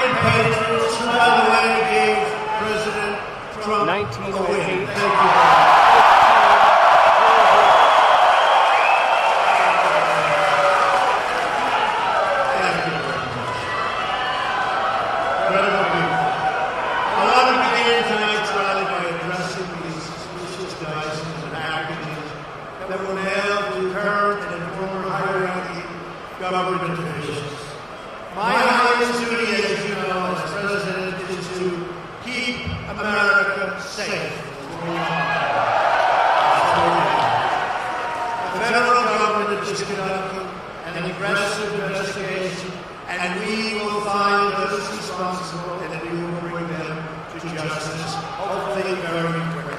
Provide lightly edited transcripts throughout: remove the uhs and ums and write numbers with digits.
compatriots who, by the way, gave President Trump 1908. Thank you. That will nail to current and former high-ranking government officials. My highest duty, as you know, as president, is to keep America safe. The federal government is conducting an aggressive investigation, and we will find those responsible, and we will bring them to justice, hopefully very quickly.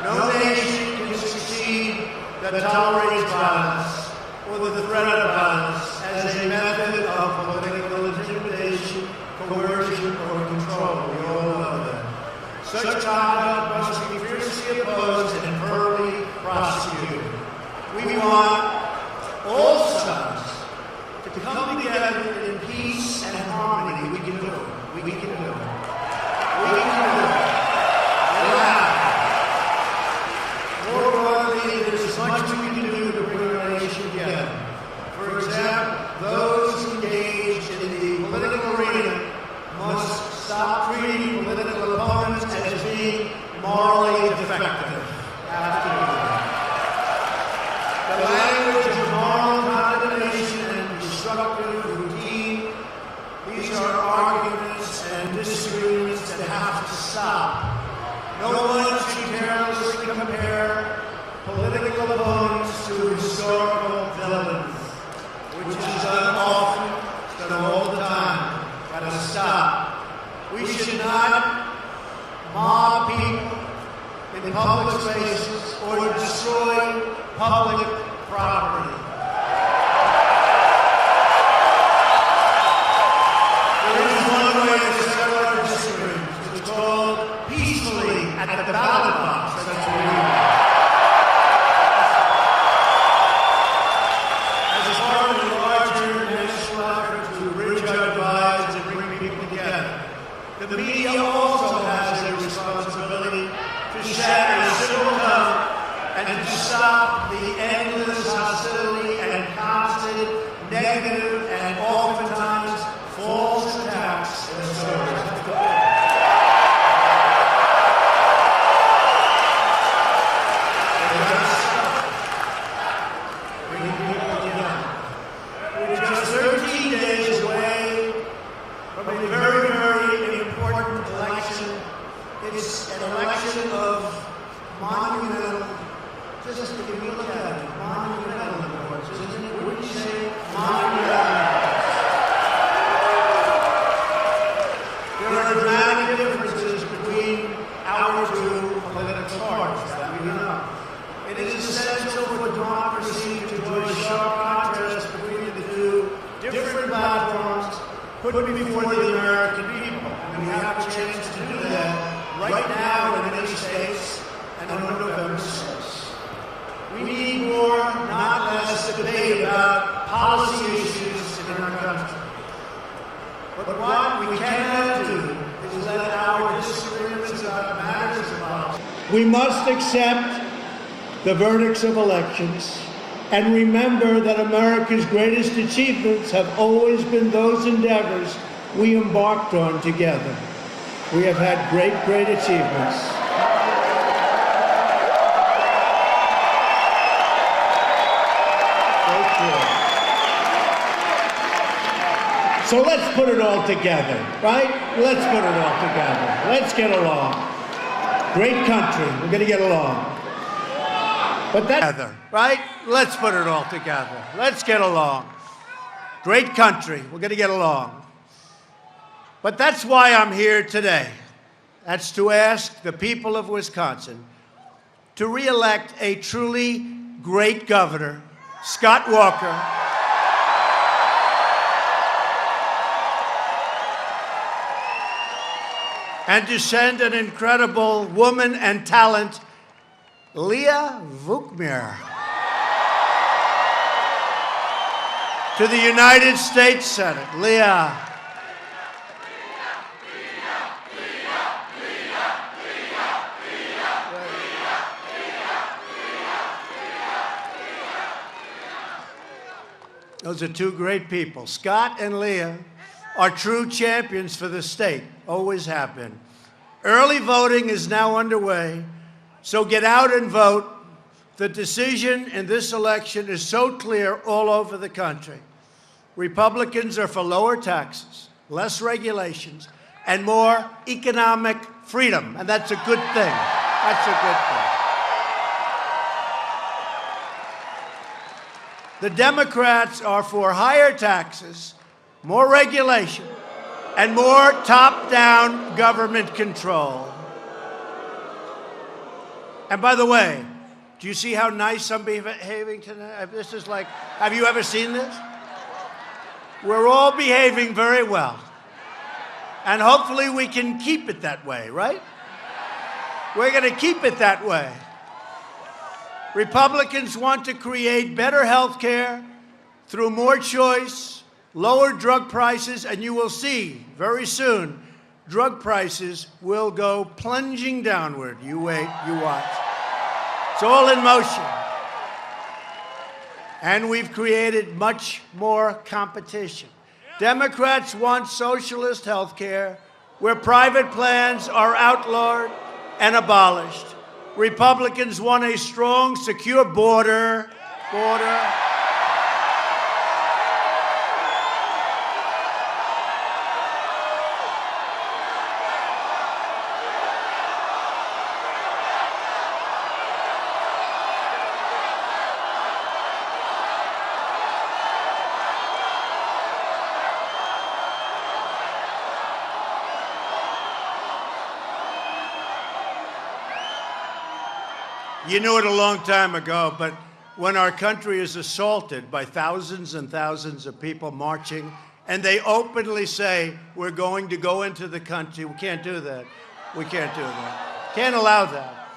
No nation can succeed that tolerates violence or the threat of violence as a method of political intimidation, coercion, or control. We all know that. Such conduct must be fiercely opposed and firmly prosecuted. We want all sides to come together in peace and harmony. We can do it. We can do it. We can do it. More broadly, there is much we can do to bring our nation together. For example, those engaged in the political arena must stop treating political opponents as being morally defective. The language of moral condemnation and destructive routine, these are arguments and disagreements that have to stop. No one should carelessly compare political opponents to historical villains, which is done often, done all the time. Gotta stop. We should not mob people in public spaces or destroy public property. There is one way to settle our disagreements. It's called peacefully at the ballot box. That's what we do. As part of the larger national effort to bridge our divides and bring people together, the media also has a responsibility to set a civil tone and to stop the endless hostility and constant negative and oftentimes false attacks and stories. We're just 13 days away from a very, very important election. It's an election of monumental, just if you look at it, monumental importance, isn't it? Wouldn't you say monumental importance? There are dramatic differences between our two political parties, that we know. It is essential for democracy to draw a sharp contrast between the two different platforms put before the American people. And we have a chance to do that right now in many states and on November 6th. We need more, not less, debate about policy issues in our country. But what we cannot do is let our disagreements about matters of policy. We must accept the verdicts of elections and remember that America's greatest achievements have always been those endeavors we embarked on together. We have had great, great achievements. So let's put it all together, right? Let's put it all together. Let's get along. Great country. We're going to get along. But that's right? Let's put it all together. Let's get along. Great country. We're going to get along. But that's why I'm here today. That's to ask the people of Wisconsin to re-elect a truly great governor, Scott Walker, and to send an incredible woman and talent, Leah Vukmir, to the United States Senate. Leah. Those are two great people. Scott and Leah are true champions for the state, always have been. Early voting is now underway, so get out and vote. The decision in this election is so clear all over the country. Republicans are for lower taxes, less regulations, and more economic freedom, and that's a good thing. That's a good thing. The Democrats are for higher taxes, more regulation, and more top-down government control. And by the way, do you see how nice I'm behaving tonight? This is like, have you ever seen this? We're all behaving very well. And hopefully we can keep it that way, right? We're going to keep it that way. Republicans want to create better health care through more choice, lower drug prices, and you will see very soon drug prices will go plunging downward. You wait, you watch. It's all in motion. And we've created much more competition. Democrats want socialist health care where private plans are outlawed and abolished. Republicans want a strong, secure border. You knew it a long time ago, but when our country is assaulted by thousands and thousands of people marching, and they openly say, we're going to go into the country, we can't do that. We can't do that. Can't allow that.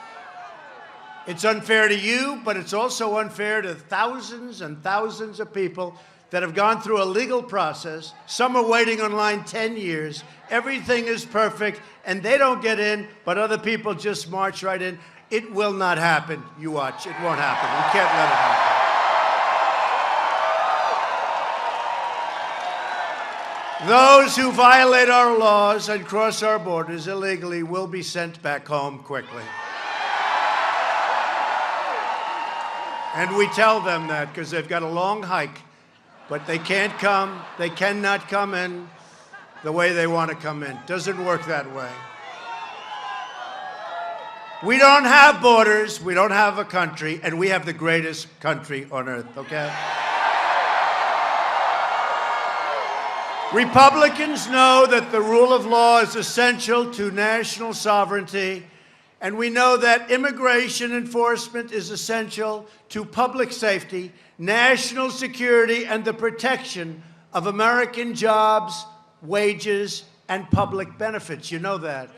It's unfair to you, but it's also unfair to thousands and thousands of people that have gone through a legal process. Some are waiting online 10 years. Everything is perfect, and they don't get in, but other people just march right in. It will not happen. You watch. It won't happen. We can't let it happen. Those who violate our laws and cross our borders illegally will be sent back home quickly. And we tell them that because they've got a long hike, but they can't come. They cannot come in the way they want to come in. Doesn't work that way. We don't have borders, we don't have a country, and we have the greatest country on earth, okay? Republicans know that the rule of law is essential to national sovereignty, and we know that immigration enforcement is essential to public safety, national security, and the protection of American jobs, wages, and public benefits. You know that.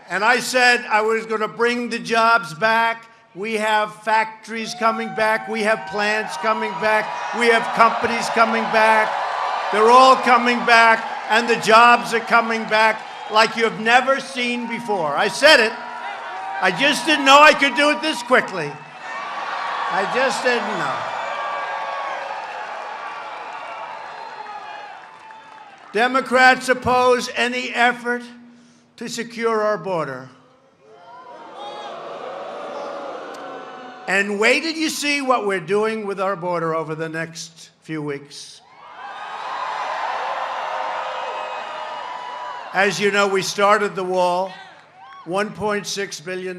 And I said I was going to bring the jobs back. We have factories coming back. We have plants coming back. We have companies coming back. They're all coming back, and the jobs are coming back like you've never seen before. I said it. I just didn't know I could do it this quickly. I just didn't know. Democrats oppose any effort to secure our border. And wait till you see what we're doing with our border over the next few weeks. As you know, we started the wall, $1.6 billion,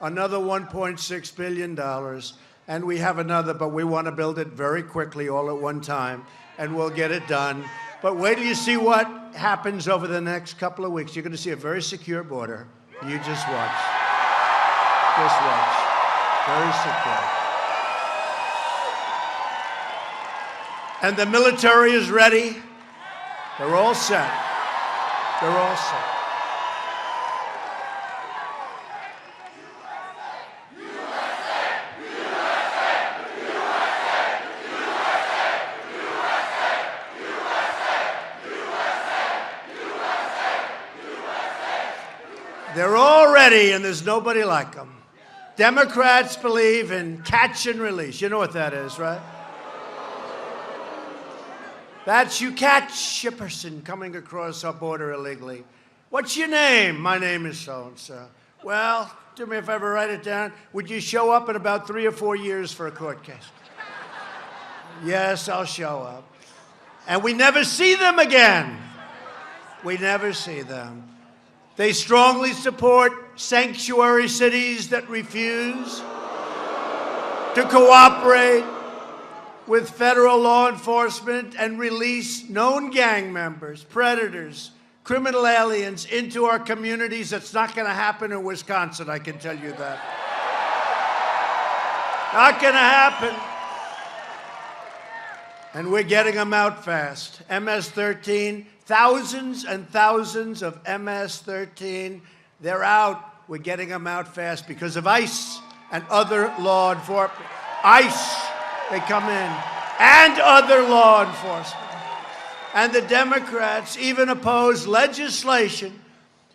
another $1.6 billion, and we have another, but we want to build it very quickly all at one time, and we'll get it done. But wait till you see what happens over the next couple of weeks. You're going to see a very secure border. You just watch. Just watch. Very secure. And the military is ready. They're all set. They're all set. They're all ready, and there's nobody like them. Democrats believe in catch and release. You know what that is, right? That's you catch a person coming across our border illegally. What's your name? My name is so-and-so. Well, do me a favor, write it down. Would you show up in about 3 or 4 years for a court case? Yes, I'll show up. And we never see them again. We never see them. They strongly support sanctuary cities that refuse to cooperate with federal law enforcement and release known gang members, predators, criminal aliens into our communities. That's not going to happen in Wisconsin, I can tell you that. Not going to happen. And we're getting them out fast. MS-13, thousands and thousands of MS-13, they're out. We're getting them out fast because of ICE and other law enforcement. ICE, they come in, and other law enforcement. And the Democrats even oppose legislation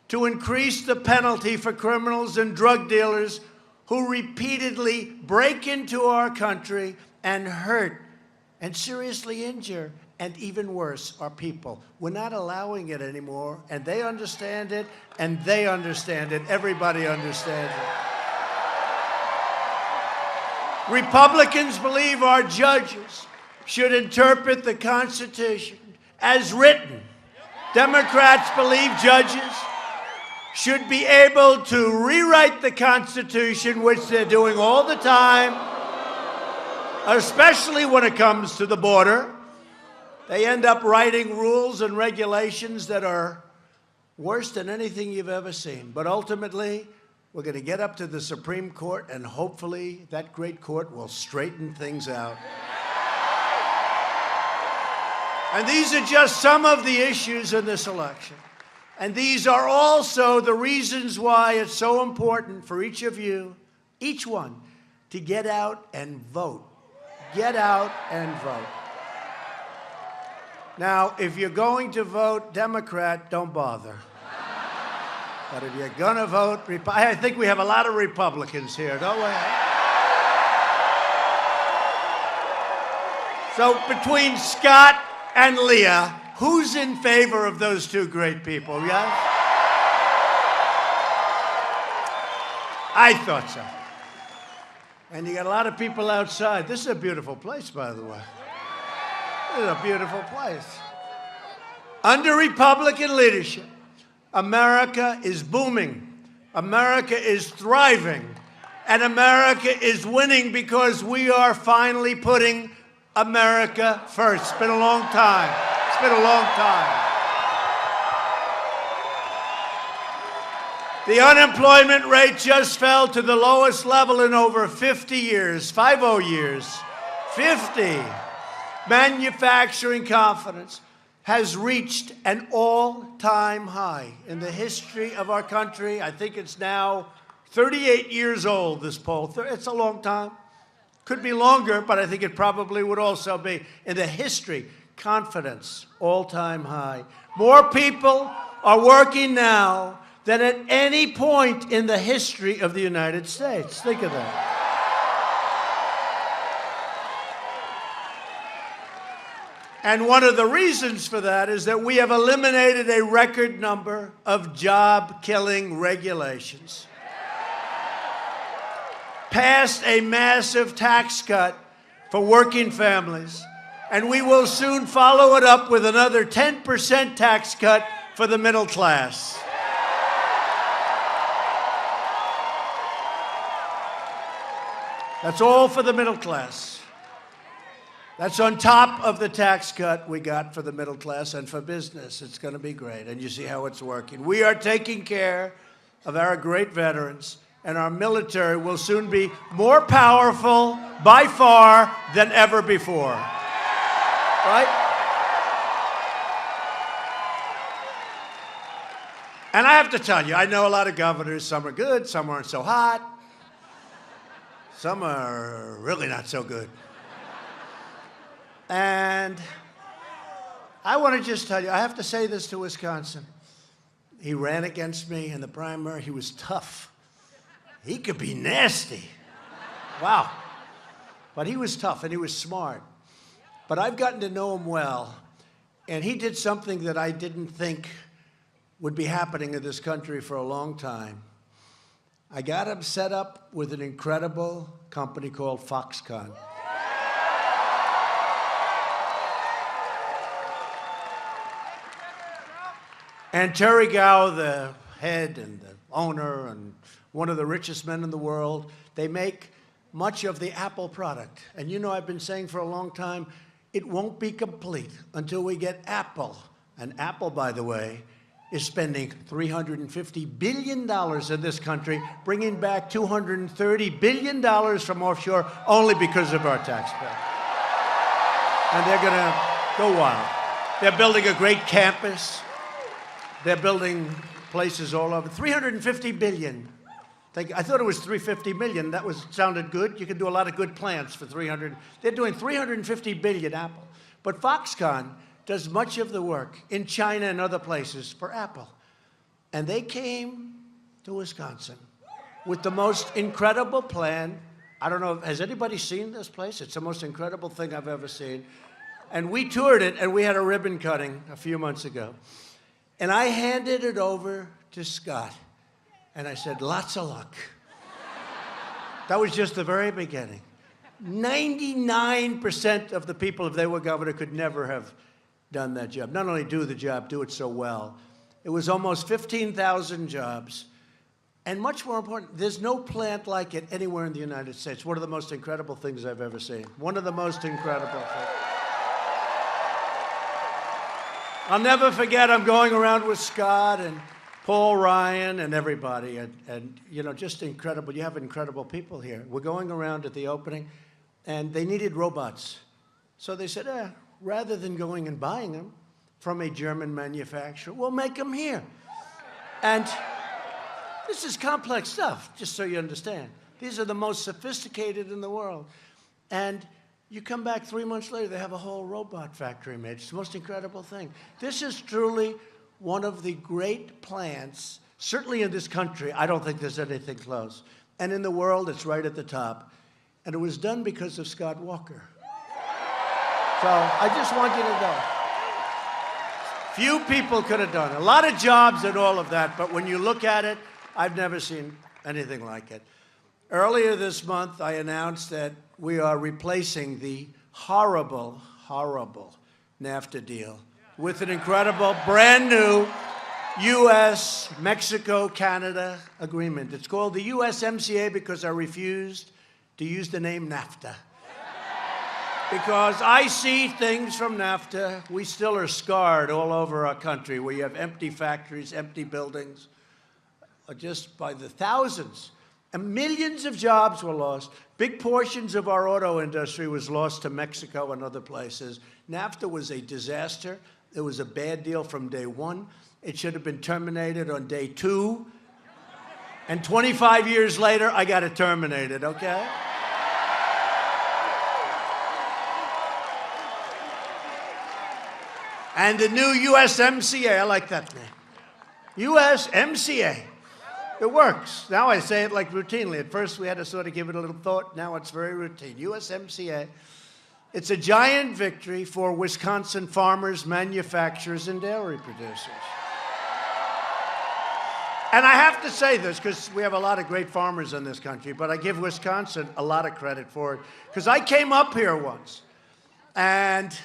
to increase the penalty for criminals and drug dealers who repeatedly break into our country and hurt and seriously injure, and even worse, our people. We're not allowing it anymore, and they understand it, and they understand it. Everybody understands it. Republicans believe our judges should interpret the Constitution as written. Democrats believe judges should be able to rewrite the Constitution, which they're doing all the time, especially when it comes to the border. They end up writing rules and regulations that are worse than anything you've ever seen. But ultimately, we're going to get up to the Supreme Court, and hopefully that great court will straighten things out. And these are just some of the issues in this election. And these are also the reasons why it's so important for each of you, each one, to get out and vote. Get out and vote. Now, if you're going to vote Democrat, don't bother. But if you're going to vote, I think we have a lot of Republicans here, don't we? So between Scott and Leah, who's in favor of those two great people, yes? I thought so. And you got a lot of people outside. This is a beautiful place, by the way. This is a beautiful place. Under Republican leadership, America is booming. America is thriving. And America is winning because we are finally putting America first. It's been a long time. It's been a long time. The unemployment rate just fell to the lowest level in over 50 years, 50 years, 50. Manufacturing confidence has reached an all-time high in the history of our country. I think it's now 38 years old, this poll. It's a long time. Could be longer, but I think it probably would also be in the history. Confidence, all-time high. More people are working now than at any point in the history of the United States. Think of that. And one of the reasons for that is that we have eliminated a record number of job-killing regulations, passed a massive tax cut for working families, and we will soon follow it up with another 10% tax cut for the middle class. That's all for the middle class. That's on top of the tax cut we got for the middle class and for business. It's going to be great, and you see how it's working. We are taking care of our great veterans, and our military will soon be more powerful by far than ever before. Right? And I have to tell you, I know a lot of governors. Some are good, some aren't so hot. Some are really not so good. And I want to just tell you, I have to say this to Wisconsin. he ran against me in the primary. He was tough. He could be nasty. Wow. But he was tough and he was smart. But I've gotten to know him well, and he did something that I didn't think would be happening in this country for a long time. I got him set up with an incredible company called Foxconn. And Terry Gao, the head and the owner and one of the richest men in the world, they make much of the Apple product. And you know, I've been saying for a long time, it won't be complete until we get Apple. And Apple, by the way, is spending $350 billion in this country, bringing back $230 billion from offshore only because of our tax bill. And they're going to go wild. They're building a great campus. They're building places all over. $350 billion. I thought it was $350 million. That sounded good. You can do a lot of good plants for 300. They're doing $350 billion, Apple. But Foxconn does much of the work in China and other places for Apple. And they came to Wisconsin with the most incredible plan. I don't know, has anybody seen this place? It's the most incredible thing I've ever seen. And we toured it, and we had a ribbon cutting a few months ago. And I handed it over to Scott. And I said, lots of luck. That was just the very beginning. 99% of the people, if they were governor, could never have done that job. Not only do the job, do it so well. It was almost 15,000 jobs. And much more important, there's no plant like it anywhere in the United States. One of the most incredible things I've ever seen. One of the most incredible things. I'll never forget, I'm going around with Scott and Paul Ryan and everybody, and you know, just incredible. You have incredible people here. We're going around at the opening, and they needed robots. So they said, rather than going and buying them from a German manufacturer, we'll make them here. And this is complex stuff, just so you understand. These are the most sophisticated in the world. And you come back 3 months later, they have a whole robot factory made. It's the most incredible thing. This is truly one of the great plants, certainly in this country. I don't think there's anything close. And in the world, it's right at the top. And it was done because of Scott Walker. So I just want you to know, few people could have done it. A lot of jobs and all of that, but when you look at it, I've never seen anything like it. Earlier this month, I announced that we are replacing the horrible, horrible NAFTA deal with an incredible, brand new U.S., Mexico, Canada agreement. It's called the USMCA because I refused to use the name NAFTA. Because I see things from NAFTA, we still are scarred all over our country. We have empty factories, empty buildings, just by the thousands. And millions of jobs were lost. Big portions of our auto industry was lost to Mexico and other places. NAFTA was a disaster. It was a bad deal from day one. It should have been terminated on day 2. And 25 years later, I got it terminated, okay? And the new USMCA, I like that name. USMCA. It works. Now I say it like routinely. At first we had to sort of give it a little thought. Now it's very routine. USMCA. It's a giant victory for Wisconsin farmers, manufacturers, and dairy producers. And I have to say this because we have a lot of great farmers in this country, but I give Wisconsin a lot of credit for it because I came up here once and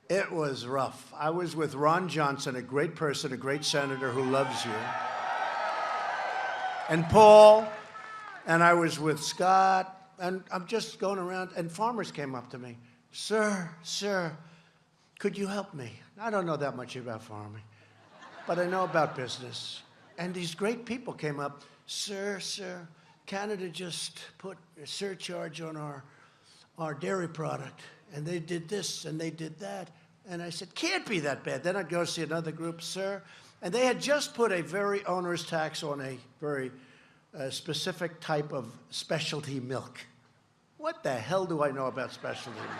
it was rough. I was with Ron Johnson, a great person, a great senator who loves you, and Paul, and I was with Scott, and I'm just going around, and farmers came up to me. Sir, could you help me? I don't know that much about farming, but I know about business. And these great people came up. Sir, Canada just put a surcharge on our dairy product, and they did this and they did that. And I said, can't be that bad. Then I'd go see another group, sir. And they had just put a very onerous tax on a very specific type of specialty milk. What the hell do I know about specialty milk?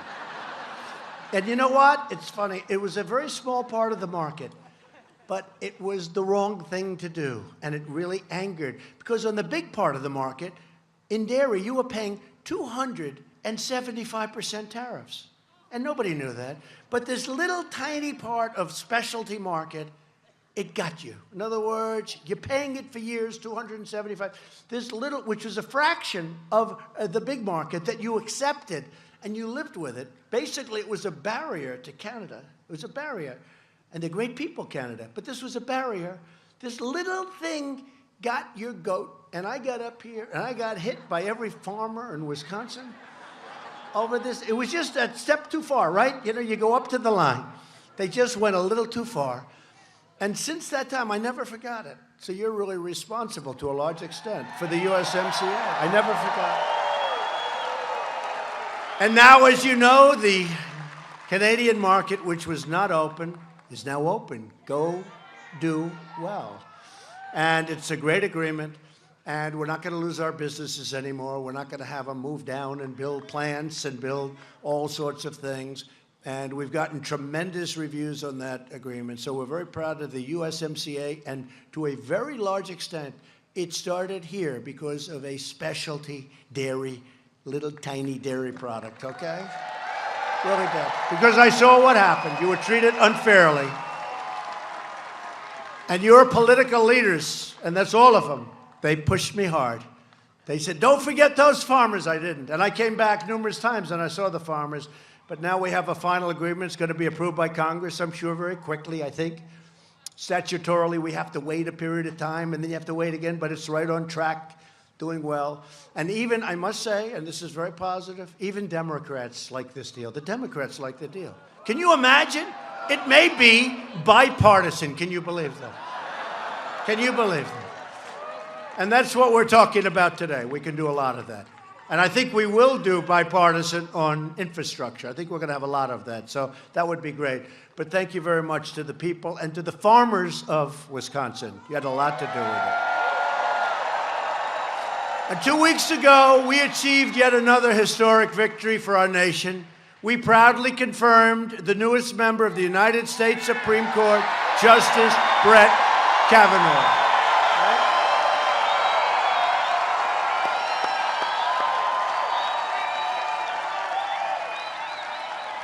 And you know what? It's funny. It was a very small part of the market. But it was the wrong thing to do, and it really angered. Because on the big part of the market, in dairy, you were paying 275% tariffs. And nobody knew that. But this little tiny part of specialty market, it got you. In other words, you're paying it for years, 275. This little, which was a fraction of the big market that you accepted, and you lived with it. Basically, it was a barrier to Canada. It was a barrier. And they're great people, Canada. But this was a barrier. This little thing got your goat. And I got up here, and I got hit by every farmer in Wisconsin over this. It was just a step too far, right? You know, you go up to the line. They just went a little too far. And since that time, I never forgot it. So you're really responsible to a large extent for the USMCA. I never forgot. And now, as you know, the Canadian market, which was not open, is now open. Go do well. And it's a great agreement. And we're not going to lose our businesses anymore. We're not going to have them move down and build plants and build all sorts of things. And we've gotten tremendous reviews on that agreement. So we're very proud of the USMCA. And to a very large extent, it started here because of a specialty dairy, little tiny dairy product, okay? Really did. Because I saw what happened. You were treated unfairly. And your political leaders, and that's all of them, they pushed me hard. They said, don't forget those farmers. I didn't. And I came back numerous times and I saw the farmers. But now we have a final agreement. It's going to be approved by Congress, I'm sure, very quickly, I think. Statutorily, we have to wait a period of time, and then you have to wait again, but it's right on track, doing well. And even, I must say, and this is very positive, even Democrats like this deal. The Democrats like the deal. Can you imagine? It may be bipartisan. Can you believe that? Can you believe that? And that's what we're talking about today. We can do a lot of that. And I think we will do bipartisan on infrastructure. I think we're going to have a lot of that. So that would be great. But thank you very much to the people and to the farmers of Wisconsin. You had a lot to do with it. And 2 weeks ago, we achieved yet another historic victory for our nation. We proudly confirmed the newest member of the United States Supreme Court, Justice Brett Kavanaugh.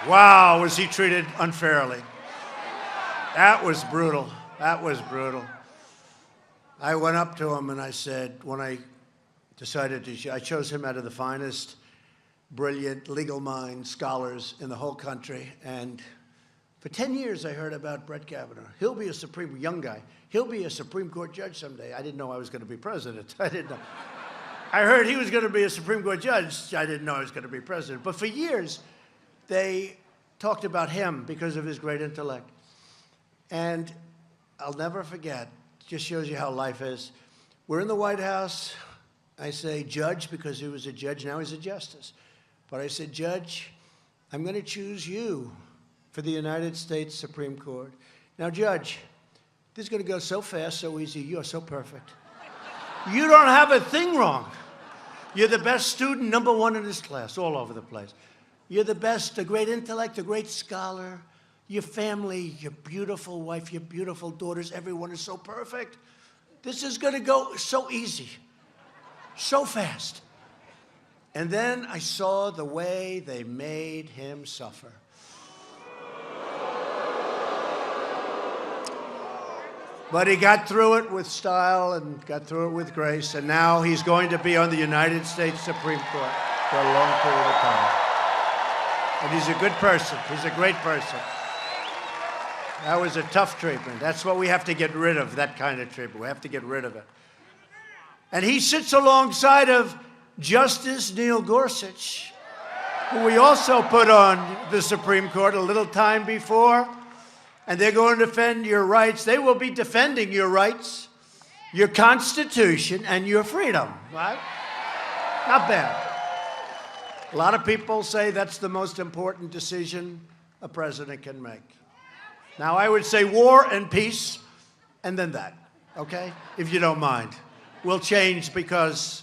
Wow, was he treated unfairly. That was brutal. That was brutal. I went up to him and I said, when I decided to, I chose him out of the finest, brilliant legal minds, scholars in the whole country. And for 10 years, I heard about Brett Kavanaugh. He'll be a young guy. He'll be a Supreme Court judge someday. I didn't know I was going to be president. I didn't know. I heard he was going to be a Supreme Court judge. I didn't know I was going to be president. But for years, they talked about him because of his great intellect. And I'll never forget, just shows you how life is. We're in the White House. I say judge because he was a judge. Now he's a justice. But I said, Judge, I'm going to choose you for the United States Supreme Court. Now, Judge, this is going to go so fast, so easy. You're so perfect. You don't have a thing wrong. You're the best student, number one in this class, all over the place. You're the best, a great intellect, a great scholar. Your family, your beautiful wife, your beautiful daughters, everyone is so perfect. This is going to go so easy, so fast. And then I saw the way they made him suffer. But he got through it with style and got through it with grace, and now he's going to be on the United States Supreme Court for a long period of time. And he's a good person. He's a great person. That was a tough treatment. That's what we have to get rid of, that kind of treatment. We have to get rid of it. And he sits alongside of Justice Neil Gorsuch, who we also put on the Supreme Court a little time before. And they're going to defend your rights. They will be defending your rights, your Constitution, and your freedom, right? Not bad. A lot of people say that's the most important decision a president can make. Now, I would say war and peace, and then that, okay? If you don't mind. We'll change because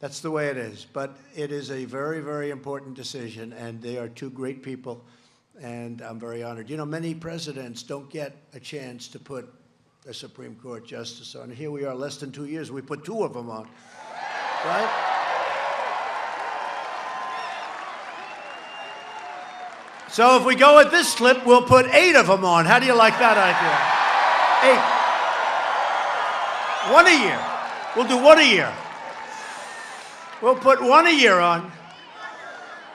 that's the way it is. But it is a very, very important decision, and they are two great people. and I'm very honored. You know, many presidents don't get a chance to put a Supreme Court justice on. Here we are, less than 2 years, we put 2 of them on, right? So if we go at this clip, we'll put 8 of them on. How do you like that idea? 8. 1 a year. We'll do 1 a year. We'll put 1 a year on.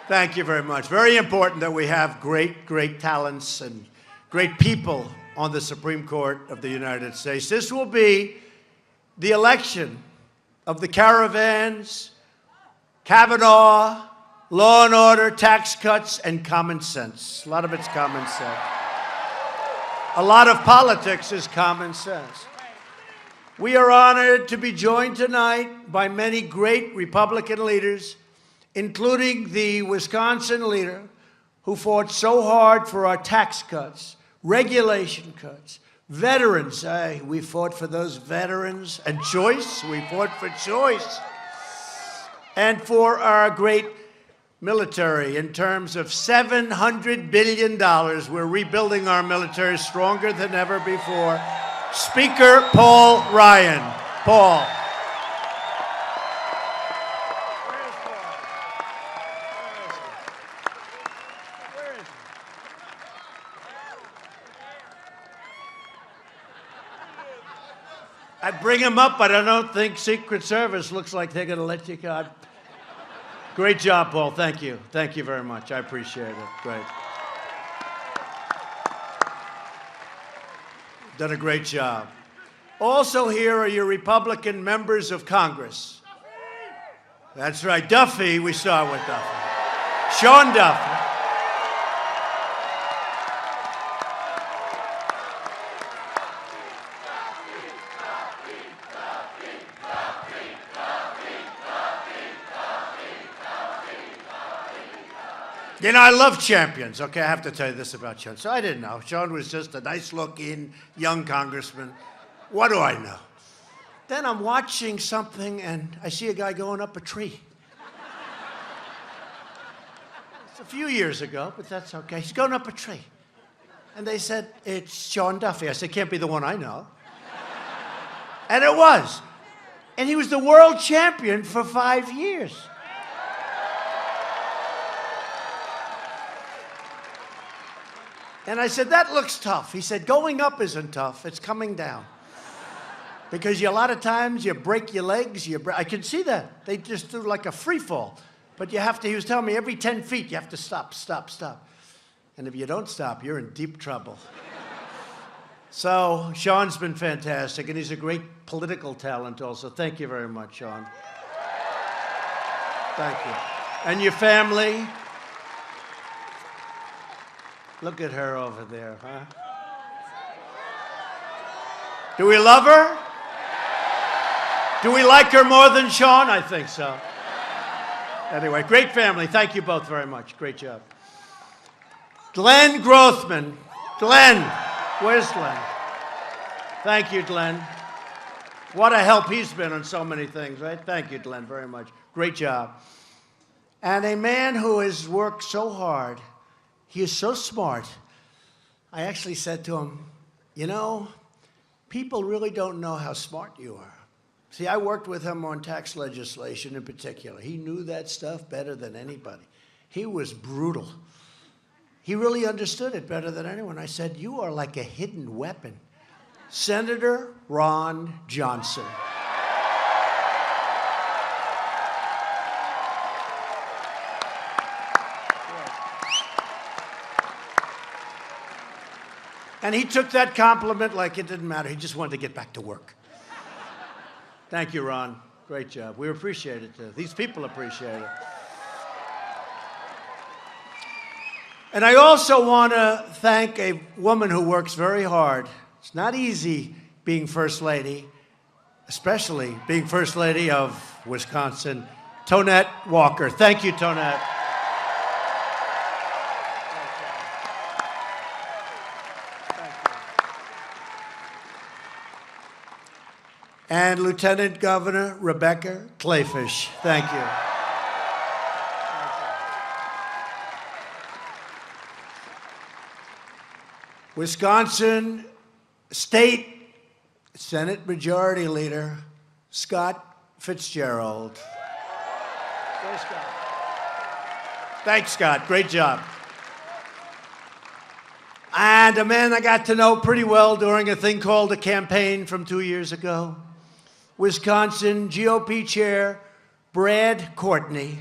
Thank you very much. Very important that we have great talents and great people on the Supreme Court of the United States. This will be the election of the caravans, Kavanaugh, law and order, tax cuts, and common sense. A lot of it's common sense. A lot of politics is common sense. We are honored to be joined tonight by many great Republican leaders, including the Wisconsin leader who fought so hard for our tax cuts, regulation cuts, veterans. We fought for those veterans, and choice. We fought for choice. And for our great military, in terms of $700 billion. We're rebuilding our military stronger than ever before. Speaker Paul Ryan. Paul. I bring him up, but I don't think Secret Service looks like they're going to let you go. Great job, Paul. Thank you. Thank you very much. I appreciate it. Great. Done a great job. Also here are your Republican members of Congress. That's right. Duffy, we start with Duffy. Sean Duffy. You know, I love champions. Okay, I have to tell you this about Sean. So I didn't know. Sean was just a nice-looking young congressman. What do I know? Then I'm watching something, and I see a guy going up a tree. It's a few years ago, but that's okay. He's going up a tree. And they said, it's Sean Duffy. I said, can't be the one I know. And it was. And he was the world champion for 5 years. And I said, that looks tough. He said, going up isn't tough. It's coming down. Because a lot of times you break your legs. I can see that. They just do like a free fall. But you have to, he was telling me, every 10 feet you have to stop. And if you don't stop, you're in deep trouble. So Sean's been fantastic, and he's a great political talent also. Thank you very much, Sean. Thank you. And your family. Look at her over there, huh? Do we love her? Do we like her more than Sean? I think so. Anyway, great family. Thank you both very much. Great job. Glenn Grothman. Glenn. Where's Glenn? Thank you, Glenn. What a help he's been on so many things, right? Thank you, Glenn, very much. Great job. And a man who has worked so hard. He is so smart. I actually said to him, you know, people really don't know how smart you are. See, I worked with him on tax legislation in particular. He knew that stuff better than anybody. He was brutal. He really understood it better than anyone. I said, you are like a hidden weapon. Senator Ron Johnson. And he took that compliment like it didn't matter. He just wanted to get back to work. Thank you, Ron. Great job. We appreciate it, too. These people appreciate it. And I also want to thank a woman who works very hard. It's not easy being First Lady, especially being First Lady of Wisconsin, Tonette Walker. Thank you, Tonette. And Lieutenant Governor Rebecca Kleefisch. Thank you. Wisconsin State Senate Majority Leader Scott Fitzgerald. Go, Scott. Thanks, Scott. Great job. And a man I got to know pretty well during a thing called a campaign from 2 years ago. Wisconsin GOP Chair Brad Courtney.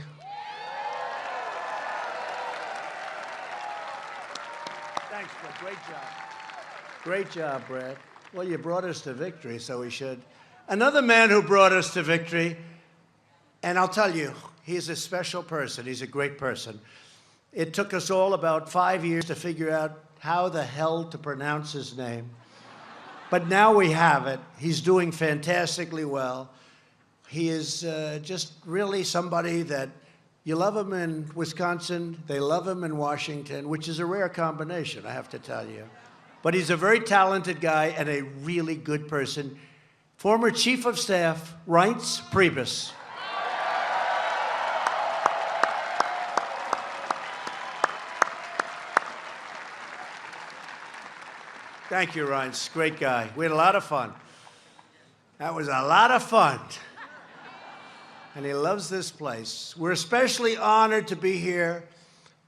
Thanks, Brad. Great job. Great job, Brad. Well, you brought us to victory, so we should. Another man who brought us to victory, and I'll tell you, he's a special person. He's a great person. It took us all about 5 years to figure out how the hell to pronounce his name. But now we have it. He's doing fantastically well. He is just really somebody that you love him in Wisconsin, they love him in Washington, which is a rare combination, I have to tell you. But he's a very talented guy and a really good person. Former Chief of Staff, Reince Priebus. Thank you, Reince. Great guy. We had a lot of fun. That was a lot of fun. And he loves this place. We're especially honored to be here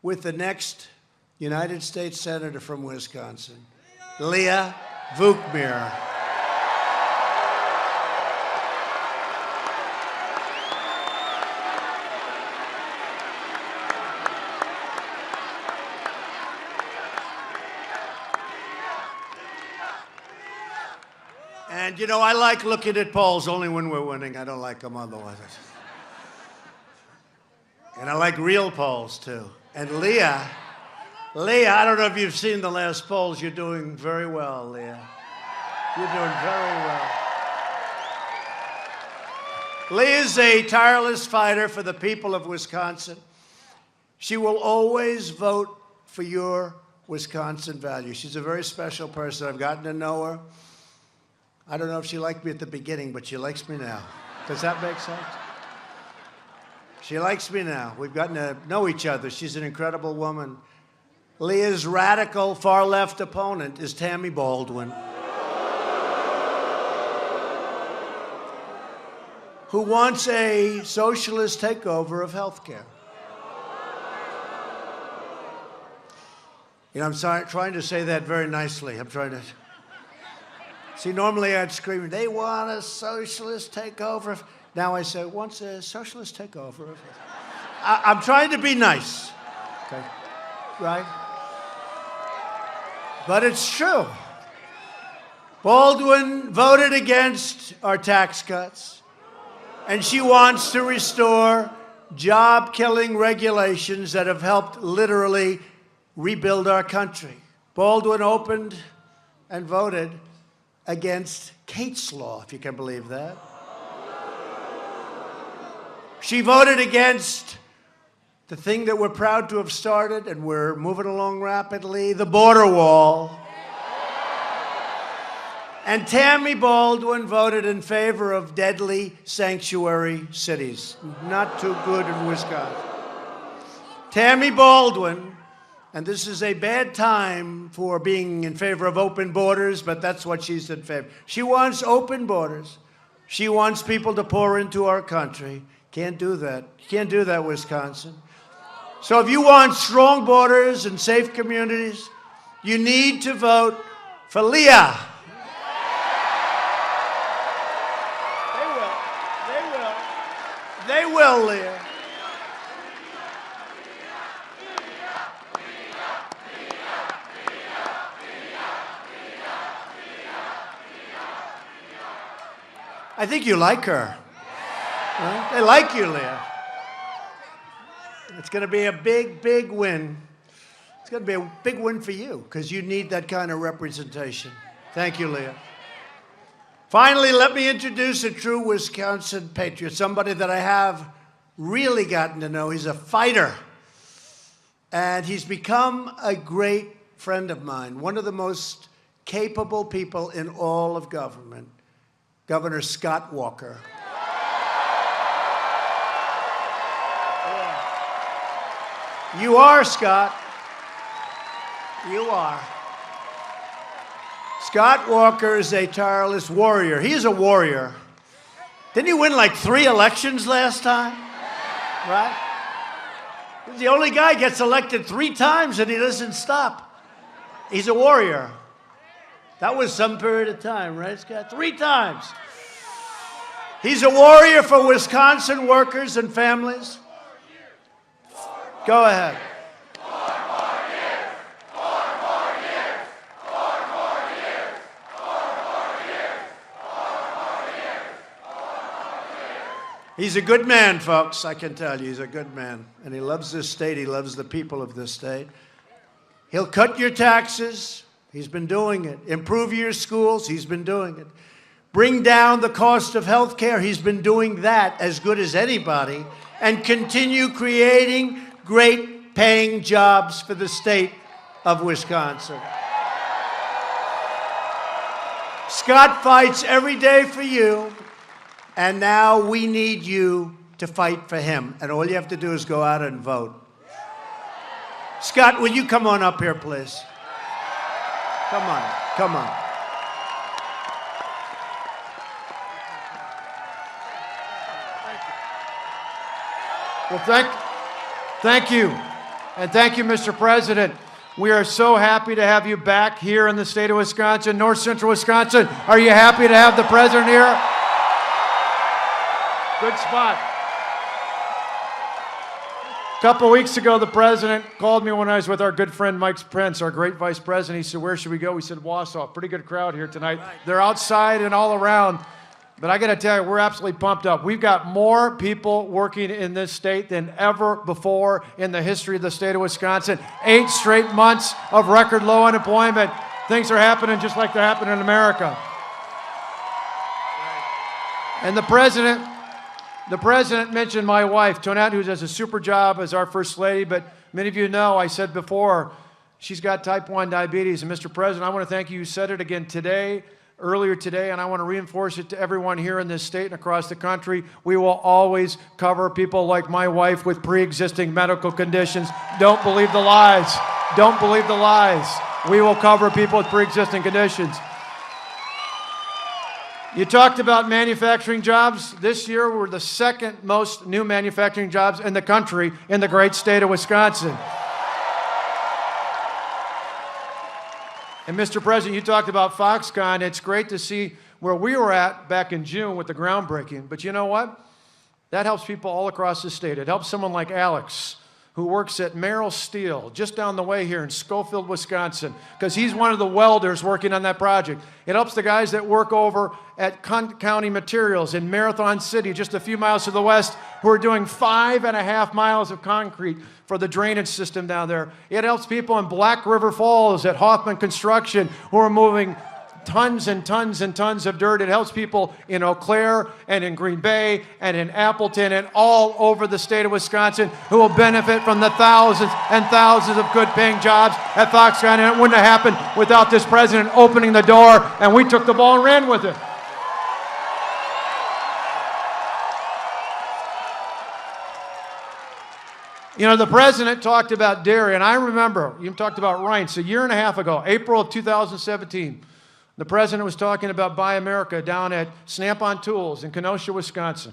with the next United States Senator from Wisconsin, Leah Vukmir. And, you know, I like looking at polls only when we're winning. I don't like them otherwise. And I like real polls, too. And Leah, I don't know if you've seen the last polls. You're doing very well, Leah. You're doing very well. Leah's a tireless fighter for the people of Wisconsin. She will always vote for your Wisconsin values. She's a very special person. I've gotten to know her. I don't know if she liked me at the beginning, but she likes me now. Does that make sense? She likes me now. We've gotten to know each other. She's an incredible woman. Leah's radical far-left opponent is Tammy Baldwin, who wants a socialist takeover of health care. You know, I'm trying to say that very nicely. I'm trying to... See, normally I'd scream, they want a socialist takeover. Now I say, wants a socialist takeover. I'm trying to be nice, okay? Right? But it's true. Baldwin voted against our tax cuts, and she wants to restore job-killing regulations that have helped literally rebuild our country. Baldwin opened and voted against Kate's Law, if you can believe that. She voted against the thing that we're proud to have started, and we're moving along rapidly, the border wall. And Tammy Baldwin voted in favor of deadly sanctuary cities. Not too good in Wisconsin. Tammy Baldwin, and this is a bad time for being in favor of open borders, but that's what she's in favor. She wants open borders. She wants people to pour into our country. Can't do that. You can't do that, Wisconsin. So if you want strong borders and safe communities, you need to vote for Leah. They will, Leah. I think you like her. Right? They like you, Leah. It's going to be a big, big win. It's going to be a big win for you because you need that kind of representation. Thank you, Leah. Finally, let me introduce a true Wisconsin patriot, somebody that I have really gotten to know. He's a fighter, and he's become a great friend of mine, one of the most capable people in all of government, Governor Scott Walker. You are, Scott. You are. Scott Walker is a tireless warrior. He is a warrior. Didn't he win like 3 elections last time? Right? He's the only guy gets elected 3 times and he doesn't stop. He's a warrior. That was some period of time, right, Scott? 3 times. He's a warrior for Wisconsin workers and families. Go ahead. He's a good man, folks, I can tell you. He's a good man. And he loves this state. He loves the people of this state. He'll cut your taxes. He's been doing it. Improve your schools. He's been doing it. Bring down the cost of health care. He's been doing that as good as anybody. And continue creating great paying jobs for the state of Wisconsin. Scott fights every day for you. And now we need you to fight for him. And all you have to do is go out and vote. Scott, will you come on up here, please? Come on, come on. Well, thank you. And thank you, Mr. President. We are so happy to have you back here in the state of Wisconsin, north central Wisconsin. Are you happy to have the president here? Good spot. A couple weeks ago, the president called me when I was with our good friend Mike Pence, our great vice president. He said, "Where should we go?" We said, "Wausau." Pretty good crowd here tonight. They're outside and all around. But I got to tell you, we're absolutely pumped up. We've got more people working in this state than ever before in the history of the state of Wisconsin. 8 straight months of record low unemployment. Things are happening just like they're happening in America. And the president mentioned my wife, Tonette, who does a super job as our First Lady, but many of you know, I said before, she's got type 1 diabetes. And Mr. President, I want to thank you. You said it again today, earlier today, and I want to reinforce it to everyone here in this state and across the country. We will always cover people like my wife with pre-existing medical conditions. Don't believe the lies. Don't believe the lies. We will cover people with pre-existing conditions. You talked about manufacturing jobs. This year, we're the 2nd most new manufacturing jobs in the country in the great state of Wisconsin. And Mr. President, you talked about Foxconn. It's great to see where we were at back in June with the groundbreaking. But you know what? That helps people all across the state. It helps someone like Alex, who works at Merrill Steel, just down the way here in Schofield, Wisconsin, because he's one of the welders working on that project. It helps the guys that work over at County Materials in Marathon City, just a few miles to the west, who are doing 5.5 miles of concrete for the drainage system down there. It helps people in Black River Falls at Hoffman Construction, who are moving tons and tons and tons of dirt. It helps people in Eau Claire and in Green Bay and in Appleton and all over the state of Wisconsin who will benefit from the thousands and thousands of good paying jobs at Foxconn. And it wouldn't have happened without this president opening the door, and we took the ball and ran with it. You know, the president talked about dairy, and I remember, you talked about Reince, a year and a half ago, April of 2017. The president was talking about Buy America down at Snap-on Tools in Kenosha, Wisconsin.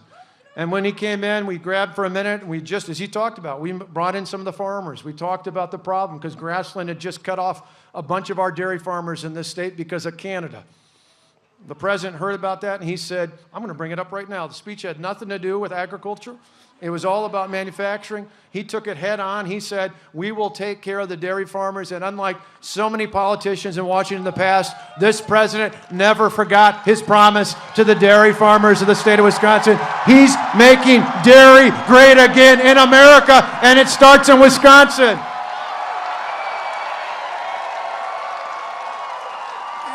And when he came in, we grabbed for a minute, and we just, as he talked about, we brought in some of the farmers. We talked about the problem because Grassland had just cut off a bunch of our dairy farmers in this state because of Canada. The president heard about that, and he said, I'm going to bring it up right now. The speech had nothing to do with agriculture. It was all about manufacturing. He took it head on. He said, we will take care of the dairy farmers. And unlike so many politicians in Washington in the past, this president never forgot his promise to the dairy farmers of the state of Wisconsin. He's making dairy great again in America, and it starts in Wisconsin.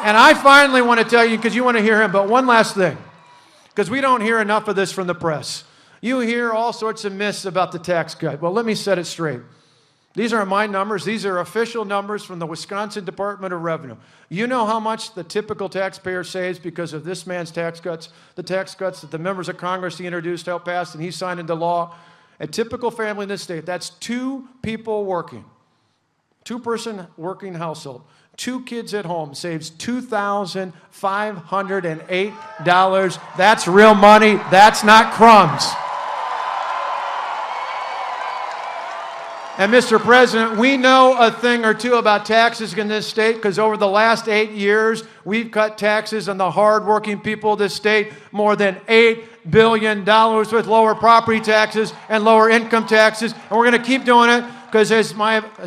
And I finally want to tell you, because you want to hear him, but one last thing, because we don't hear enough of this from the press. You hear all sorts of myths about the tax cut. Well, let me set it straight. These aren't my numbers. These are official numbers from the Wisconsin Department of Revenue. You know how much the typical taxpayer saves because of this man's tax cuts, the tax cuts that the members of Congress he introduced, helped pass, and he signed into law. A typical family in this state, that's 2 people working, 2-person working household. 2 kids at home saves $2,508. That's real money. That's not crumbs. And Mr. President, we know a thing or two about taxes in this state because over the last 8 years, we've cut taxes on the hardworking people of this state more than $8 billion with lower property taxes and lower income taxes. And we're going to keep doing it because as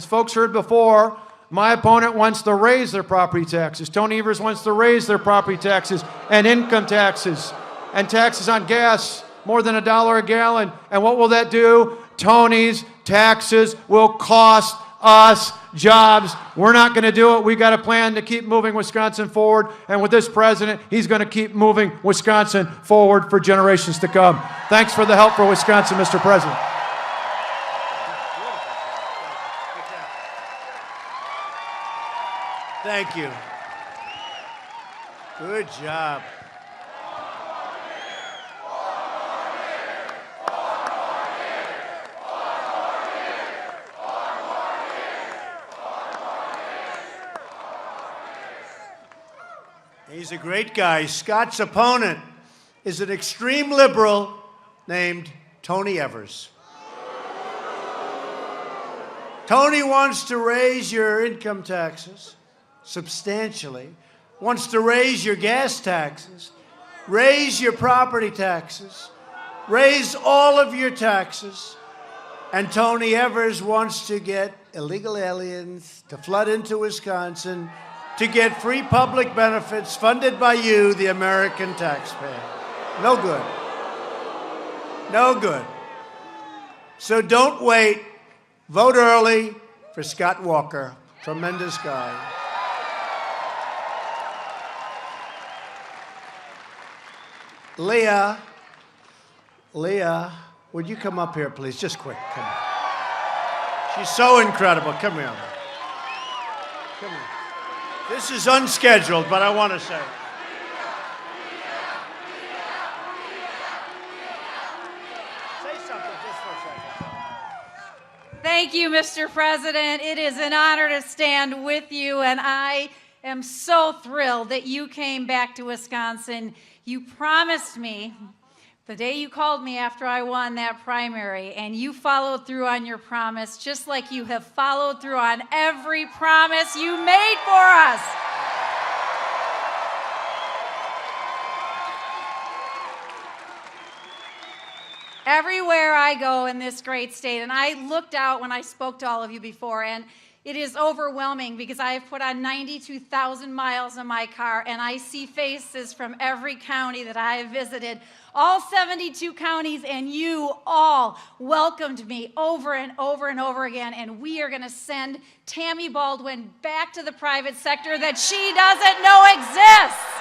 folks heard before, my opponent wants to raise their property taxes. Tony Evers wants to raise their property taxes and income taxes and taxes on gas more than $1 a gallon. And what will that do? Tony's taxes will cost us jobs. We're not going to do it. We got a plan to keep moving Wisconsin forward. And with this president, he's going to keep moving Wisconsin forward for generations to come. Thanks for the help for Wisconsin, Mr. President. Thank you. Good job. He's a great guy. Scott's opponent is an extreme liberal named Tony Evers. Tony wants to raise your income taxes substantially, wants to raise your gas taxes, raise your property taxes, raise all of your taxes, and Tony Evers wants to get illegal aliens to flood into Wisconsin to get free public benefits funded by you, the American taxpayer. No good. No good. So don't wait. Vote early for Scott Walker. Tremendous guy. Leah, would you come up here, please? Just quick, come on. She's so incredible. Come here. Come here. This is unscheduled, but I want to say. Say something just for a second. Thank you, Mr. President. It is an honor to stand with you, and I am so thrilled that you came back to Wisconsin. You promised me the day you called me after I won that primary, and you followed through on your promise, just like you have followed through on every promise you made for us. Everywhere I go in this great state, and I looked out when I spoke to all of you before, and it is overwhelming because I have put on 92,000 miles on my car, and I see faces from every county that I have visited, all 72 counties, and you all welcomed me over and over and over again, and we are going to send Tammy Baldwin back to the private sector that she doesn't know exists.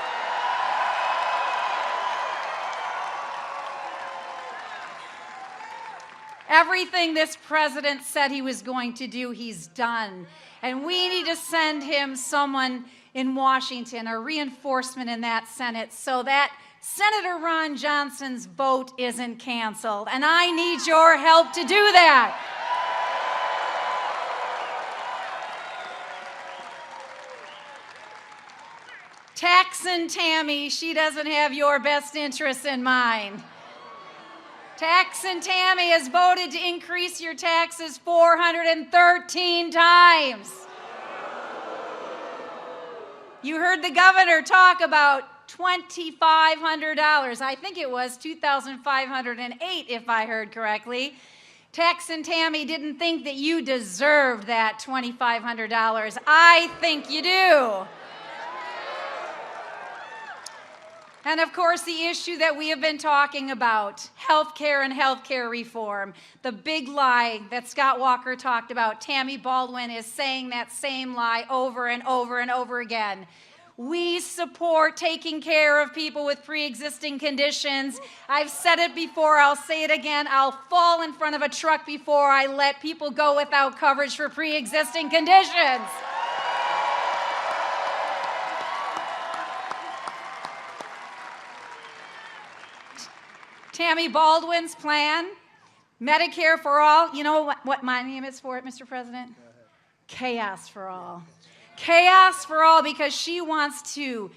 Everything this president said he was going to do, he's done. And we need to send him someone in Washington, a reinforcement in that Senate, so that Senator Ron Johnson's vote isn't canceled. And I need your help to do that. Taxing Tammy, she doesn't have your best interests in mind. Taxing Tammy has voted to increase your taxes 413 times. You heard the governor talk about $2,500. I think it was $2,508 if I heard correctly. Taxing Tammy didn't think that you deserved that $2,500. I think you do. And of course, the issue that we have been talking about, healthcare and healthcare reform, the big lie that Scott Walker talked about, Tammy Baldwin is saying that same lie over and over and over again. We support taking care of people with pre-existing conditions. I've said it before, I'll say it again. I'll fall in front of a truck before I let people go without coverage for pre-existing conditions. Tammy Baldwin's plan, Medicare for all. You know what my name is for it, Mr. President? Chaos for all. Chaos for all, because she wants to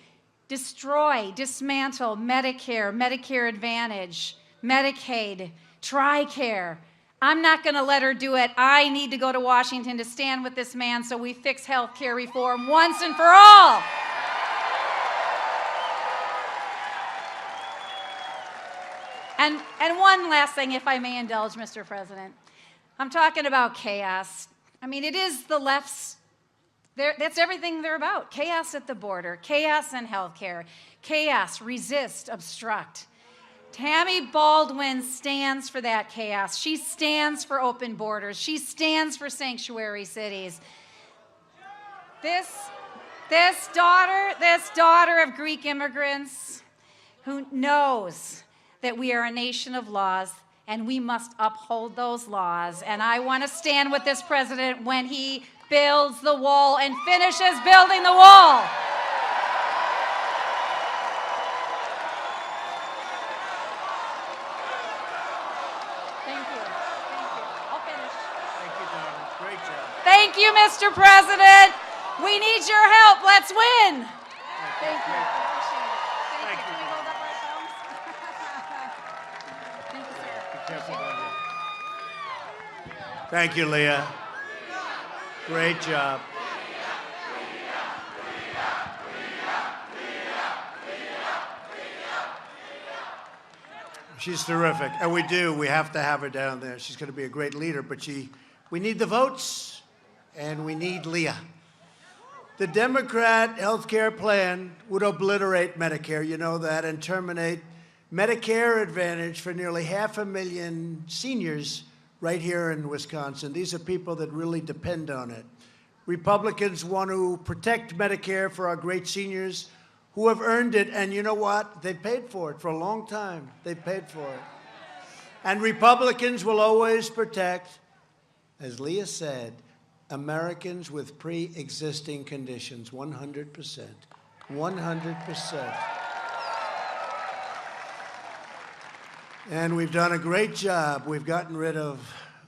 destroy, dismantle Medicare, Medicare Advantage, Medicaid, TRICARE. I'm not going to let her do it. I need to go to Washington to stand with this man so we fix health care reform once and for all. And one last thing, if I may indulge, Mr. President. I'm talking about chaos. I mean, it is the left's, that's everything they're about. Chaos at the border, chaos in healthcare, chaos, resist, obstruct. Tammy Baldwin stands for that chaos. She stands for open borders. She stands for sanctuary cities. This daughter of Greek immigrants who knows that we are a nation of laws and we must uphold those laws. And I want to stand with this president when he builds the wall and finishes building the wall. Thank you. I'll finish. Thank you, darling. Great job. Thank you, Mr. President. We need your help. Let's win. Thank you. Thank you. Can we hold up our phones? Thank you, sir. Be careful down here. Thank you, Leah. Great job. She's terrific, and we have to have her down there. She's going to be a great leader, but we need the votes, and we need Leah. The Democrat health care plan would obliterate Medicare, you know that, and terminate Medicare Advantage for nearly 500,000 seniors right here in Wisconsin. These are people that really depend on it. Republicans want to protect Medicare for our great seniors who have earned it, and you know what? They paid for it for a long time. They paid for it. And Republicans will always protect, as Leah said, Americans with pre-existing conditions, 100%. 100%. And we've done a great job. We've gotten rid of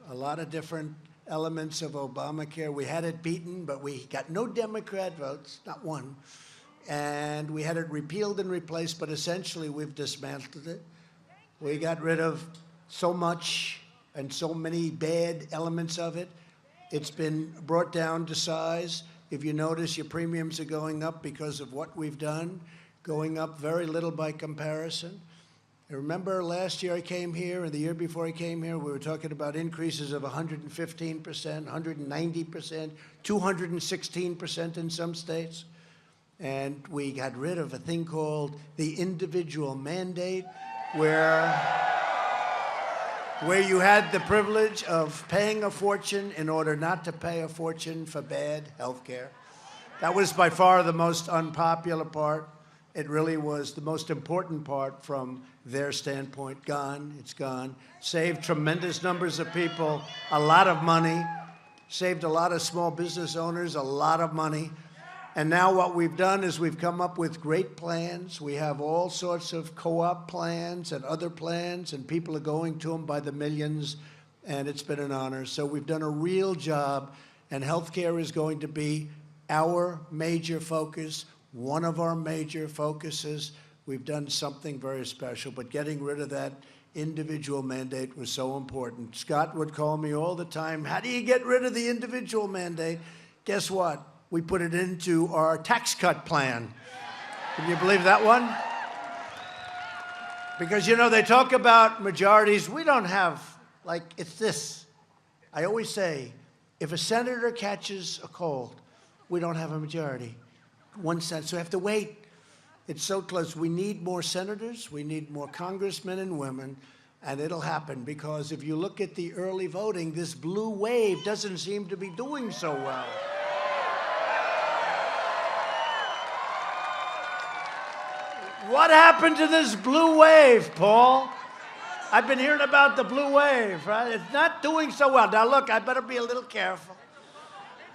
a lot of different elements of Obamacare. We had it beaten, but we got no Democrat votes, not one. And we had it repealed and replaced, but essentially we've dismantled it. We got rid of so much and so many bad elements of it. It's been brought down to size. If you notice, your premiums are going up because of what we've done, going up very little by comparison. I remember last year I came here, and the year before I came here, we were talking about increases of 115%, 190%, 216% in some states. And we got rid of a thing called the individual mandate, where you had the privilege of paying a fortune in order not to pay a fortune for bad health care. That was by far the most unpopular part. It really was the most important part from their standpoint. Gone, it's gone. Saved tremendous numbers of people a lot of money. Saved a lot of small business owners a lot of money. And now what we've done is we've come up with great plans. We have all sorts of co-op plans and other plans, and people are going to them by the millions, and it's been an honor. So we've done a real job, and healthcare is going to be our major focus, one of our major focuses. We've done something very special, but getting rid of that individual mandate was so important. Scott would call me all the time, how do you get rid of the individual mandate? Guess what? We put it into our tax cut plan. Can you believe that one? Because, you know, they talk about majorities. We don't have, like, it's this. I always say, if a senator catches a cold, we don't have a majority. 1 cent, so we have to wait. It's so close. We need more senators. We need more congressmen and women, and it'll happen. Because if you look at the early voting, this blue wave doesn't seem to be doing so well. What happened to this blue wave, Paul? I've been hearing about the blue wave, right? It's not doing so well. Now, look, I better be a little careful.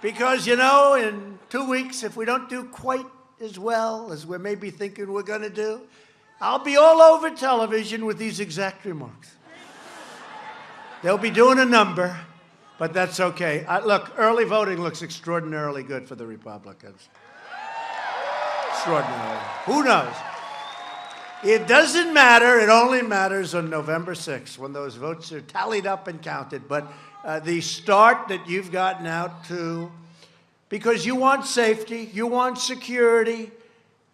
Because, you know, in 2 weeks, if we don't do quite as well as we're maybe thinking we're going to do, I'll be all over television with these exact remarks. They'll be doing a number, But that's okay. Look, early voting looks extraordinarily good for the Republicans. Extraordinarily. Who knows? It doesn't matter. It only matters on November 6th when those votes are tallied up and counted. But the start that you've gotten out to, because you want safety, you want security,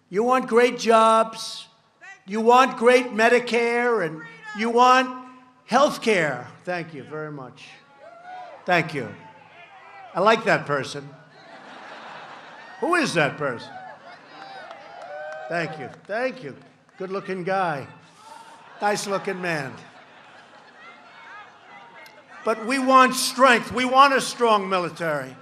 you want great jobs, you want great Medicare, and you want health care. Thank you very much. Thank you. I like that person. Who is that person? Thank you. Thank you. Good-looking guy. Nice-looking man. But we want strength. We want a strong military.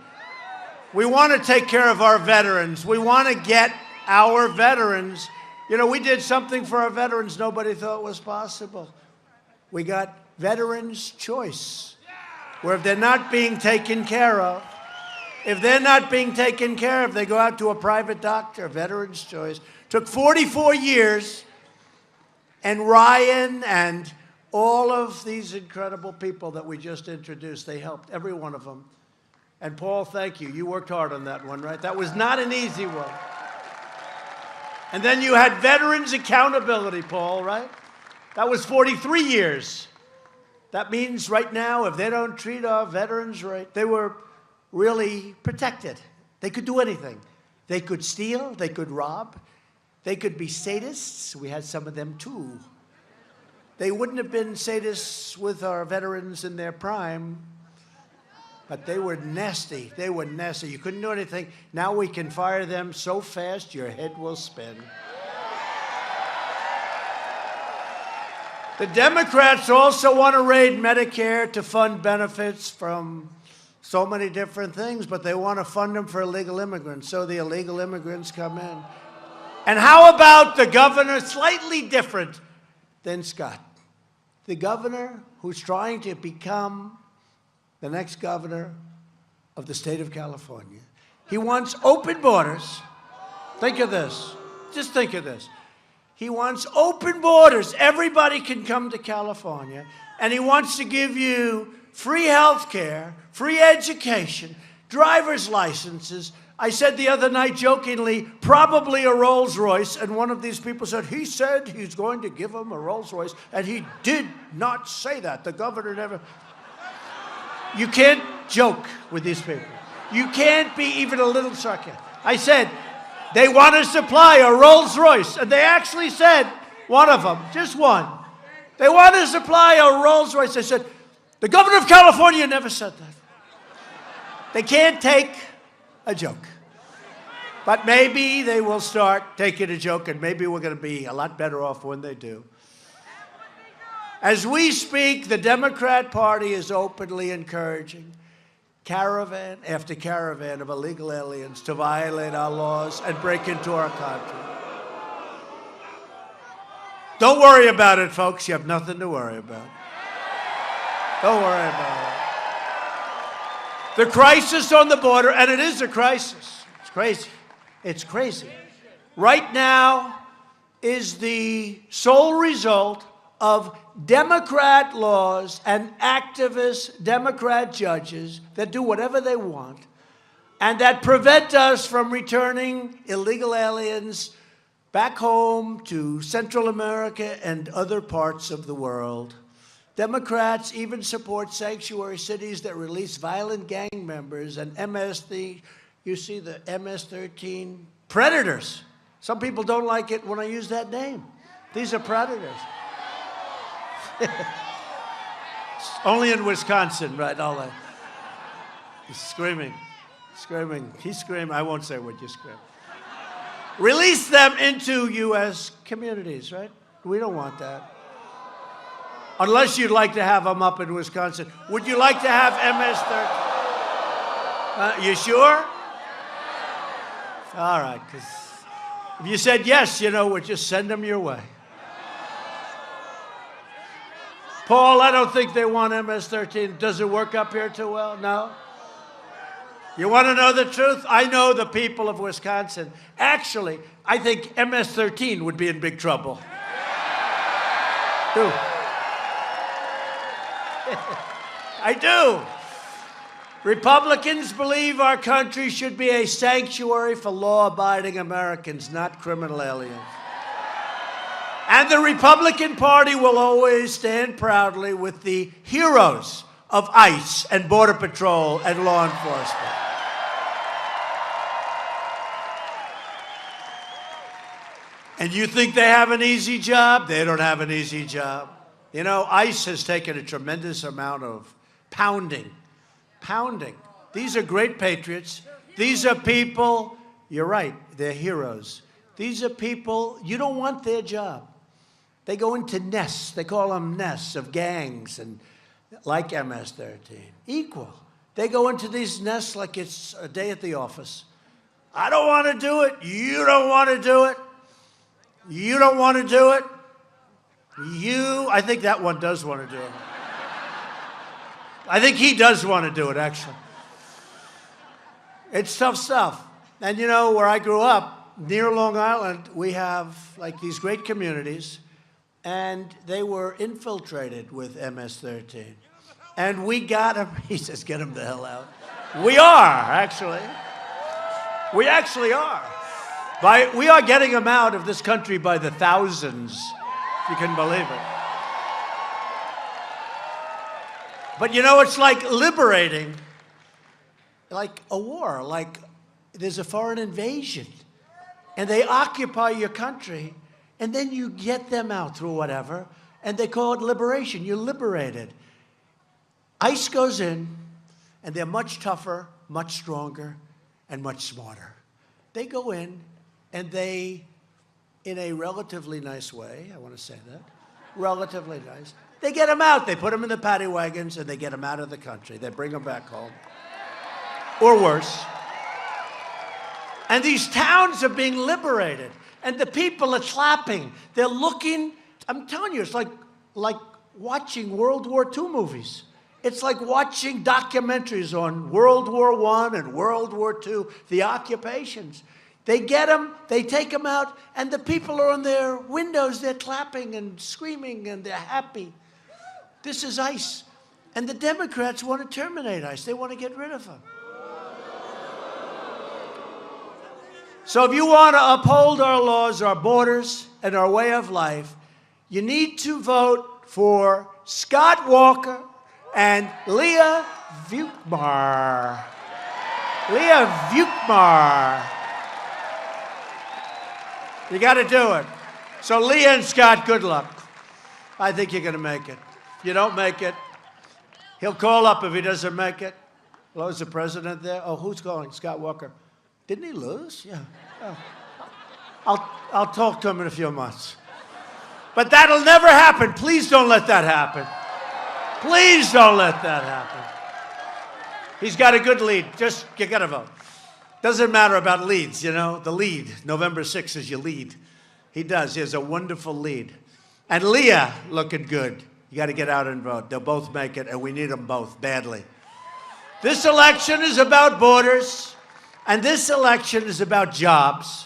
We want to take care of our veterans. We want to get our veterans. You know, we did something for our veterans nobody thought was possible. We got Veterans Choice, where if they're not being taken care of, they go out to a private doctor. Veterans Choice. Took 44 years, and Ryan and all of these incredible people that we just introduced, they helped, every one of them. And Paul, thank you. You worked hard on that one, right? That was not an easy one. And then you had Veterans Accountability, Paul, right? That was 43 years. That means right now, if they don't treat our veterans right, they were really protected. They could do anything. They could steal, they could rob, they could be sadists. We had some of them too. They wouldn't have been sadists with our veterans in their prime, but they were nasty. They were nasty. You couldn't do anything. Now we can fire them so fast your head will spin. The Democrats also want to raid Medicare to fund benefits from so many different things, but they want to fund them for illegal immigrants, so the illegal immigrants come in. And how about the governor, slightly different than Scott? The governor who's trying to become the next governor of the state of California. He wants open borders. Think of this. Just think of this. He wants open borders. Everybody can come to California. And he wants to give you free health care, free education, driver's licenses. I said the other night jokingly, probably a Rolls Royce, and one of these people said, he said he's going to give him a Rolls Royce, and he did not say that. The governor never. You can't joke with these people. You can't be even a little sarcastic. I said, they want to supply a Rolls Royce, and they actually said, one of them, just one, they want to supply a Rolls Royce. I said, the governor of California never said that. They can't take a joke. But maybe they will start taking a joke, and maybe we're going to be a lot better off when they do. As we speak, the Democrat Party is openly encouraging caravan after caravan of illegal aliens to violate our laws and break into our country. Don't worry about it, folks. You have nothing to worry about. Don't worry about it. The crisis on the border, and it is a crisis. It's crazy. It's crazy. Right now is the sole result of Democrat laws and activist Democrat judges that do whatever they want and that prevent us from returning illegal aliens back home to Central America and other parts of the world. Democrats even support sanctuary cities that release violent gang members and you see the MS-13 predators. Some people don't like it when I use that name. These are predators. Only in Wisconsin, right? All that. He's screaming. He's screaming. I won't say what you scream. Release them into U.S. communities, right? We don't want that. Unless you'd like to have them up in Wisconsin. Would you like to have MS-13? You sure? All right, because if you said yes, we'll just send them your way. Paul, I don't think they want MS-13. Does it work up here too well? No? You want to know the truth? I know the people of Wisconsin. Actually, I think MS-13 would be in big trouble. Do. I do. Republicans believe our country should be a sanctuary for law-abiding Americans, not criminal aliens. And the Republican Party will always stand proudly with the heroes of ICE and Border Patrol and law enforcement. And you think they have an easy job? They don't have an easy job. You know, ICE has taken a tremendous amount of pounding. These are great patriots. These are people, you're right, they're heroes. These are people, you don't want their job. They go into nests, they call them nests of gangs, and like MS-13, equal. They go into these nests like it's a day at the office. I don't want to do it. You don't want to do it. You don't want to do it. I think that one does want to do it. I think he does want to do it, actually. It's tough stuff. And you know, where I grew up, near Long Island, we have like these great communities, and they were infiltrated with MS-13. And we got them, he says, get them the hell out. We are, actually. We actually are. We are getting them out of this country by the thousands, if you can believe it. But you know, it's like liberating, like a war, like there's a foreign invasion, and they occupy your country, and then you get them out through whatever, and they call it liberation. You're liberated. ICE goes in, and they're much tougher, much stronger, and much smarter. They go in, and they, in a relatively nice way, I want to say that, relatively nice, they get them out. They put them in the paddy wagons, and they get them out of the country. They bring them back home, or worse. And these towns are being liberated, and the people are clapping. They're looking. I'm telling you, it's like watching World War II movies. It's like watching documentaries on World War I and World War II, the occupations. They get them, they take them out, and the people are on their windows. They're clapping and screaming, and they're happy. This is ICE. And the Democrats want to terminate ICE. They want to get rid of them. So if you want to uphold our laws, our borders, and our way of life, you need to vote for Scott Walker and Leah Vukmar. Leah Vukmar. You got to do it. So Leah and Scott, good luck. I think you're going to make it. If you don't make it, he'll call up if he doesn't make it. Hello, is the president there? Oh, who's calling? Scott Walker. Didn't he lose? Yeah. Oh. I'll talk to him in a few months. But that'll never happen. Please don't let that happen. Please don't let that happen. He's got a good lead. Just, you got to vote. Doesn't matter about leads, you know. The lead, November 6th is your lead. He does. He has a wonderful lead. And Leah, looking good. You got to get out and vote. They'll both make it, and we need them both badly. This election is about borders, and this election is about jobs.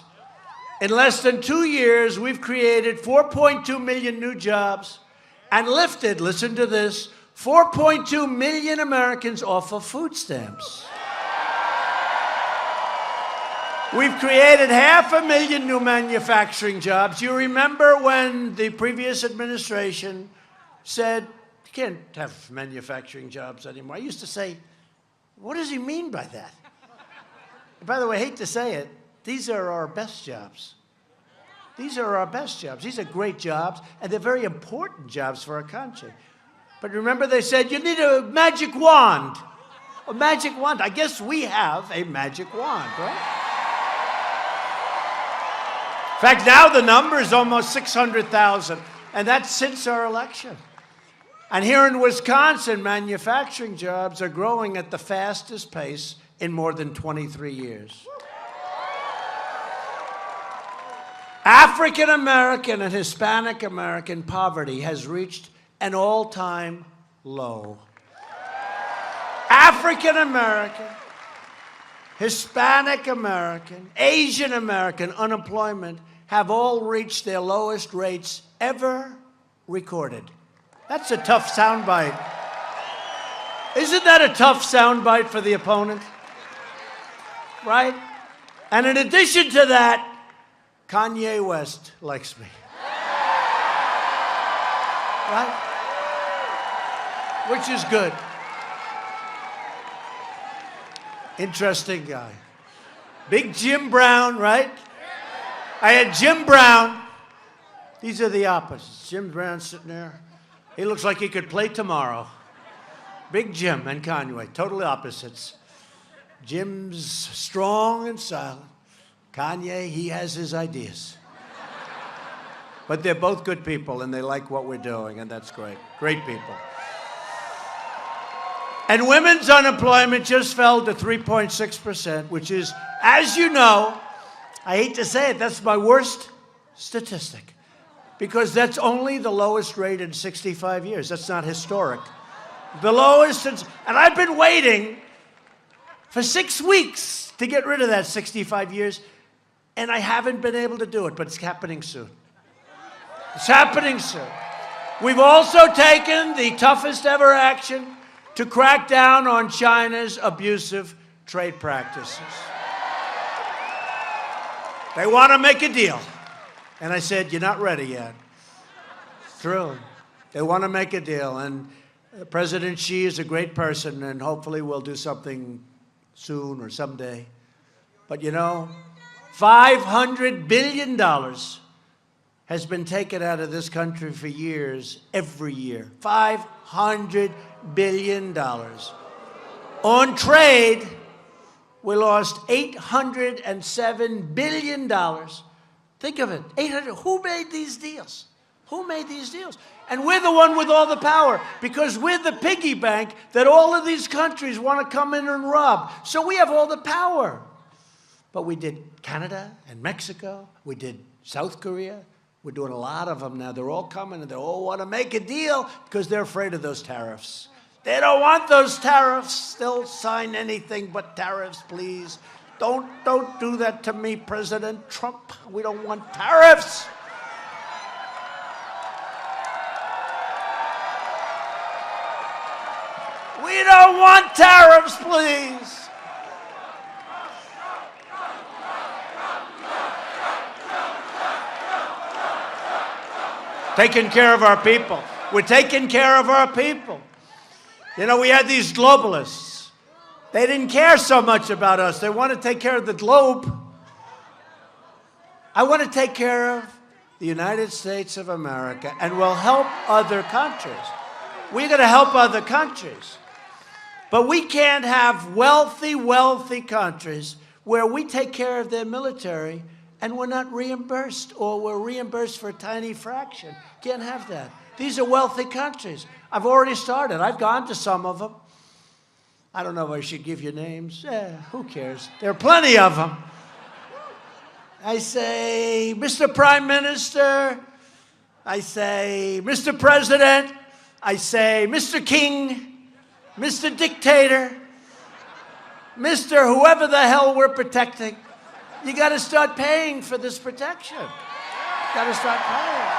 In less than 2 years, we've created 4.2 million new jobs and lifted, listen to this, 4.2 million Americans off of food stamps. We've created 500,000 new manufacturing jobs. You remember when the previous administration said, you can't have manufacturing jobs anymore. I used to say, what does he mean by that? By the way, I hate to say it, these are our best jobs. These are our best jobs. These are great jobs, and they're very important jobs for our country. But remember they said, you need a magic wand. A magic wand. I guess we have a magic wand, right? In fact, now the number is almost 600,000, and that's since our election. And here in Wisconsin, manufacturing jobs are growing at the fastest pace in more than 23 years. African American and Hispanic American poverty has reached an all-time low. African American, Hispanic American, Asian American unemployment have all reached their lowest rates ever recorded. That's a tough soundbite. Isn't that a tough soundbite for the opponent? Right? And in addition to that, Kanye West likes me. Right? Which is good. Interesting guy. Big Jim Brown, right? I had Jim Brown. These are the opposites. Jim Brown sitting there. He looks like he could play tomorrow. Big Jim and Kanye, totally opposites. Jim's strong and silent. Kanye, he has his ideas. But they're both good people, and they like what we're doing, and that's great. Great people. And women's unemployment just fell to 3.6%, which is, as you know, I hate to say it, that's my worst statistic. Because that's only the lowest rate in 65 years. That's not historic. The lowest since, and I've been waiting for 6 weeks to get rid of that 65 years, and I haven't been able to do it, but it's happening soon. It's happening soon. We've also taken the toughest ever action to crack down on China's abusive trade practices. They want to make a deal. And I said, you're not ready yet. It's true. They want to make a deal. And President Xi is a great person, and hopefully we'll do something soon or someday. But you know, $500 billion has been taken out of this country for years, every year. $500 billion. On trade, we lost $807 billion. Think of it, 800. Who made these deals? Who made these deals? And we're the one with all the power, because we're the piggy bank that all of these countries want to come in and rob. So we have all the power. But we did Canada and Mexico. We did South Korea. We're doing a lot of them now. They're all coming, and they all want to make a deal because they're afraid of those tariffs. They don't want those tariffs. They'll sign anything but tariffs, please. Don't do that to me, President Trump. We don't want tariffs. We don't want tariffs, please. Taking care of our people. We're taking care of our people. You know, we had these globalists. They didn't care so much about us. They want to take care of the globe. I want to take care of the United States of America, and we'll help other countries. We're going to help other countries. But we can't have wealthy countries where we take care of their military and we're not reimbursed, or we're reimbursed for a tiny fraction. Can't have that. These are wealthy countries. I've already started. I've gone to some of them. I don't know if I should give you names. Who cares? There are plenty of them. I say, Mr. Prime Minister. I say, Mr. President. I say, Mr. King. Mr. Dictator. Mr. Whoever the hell we're protecting. You got to start paying for this protection. Got to start paying.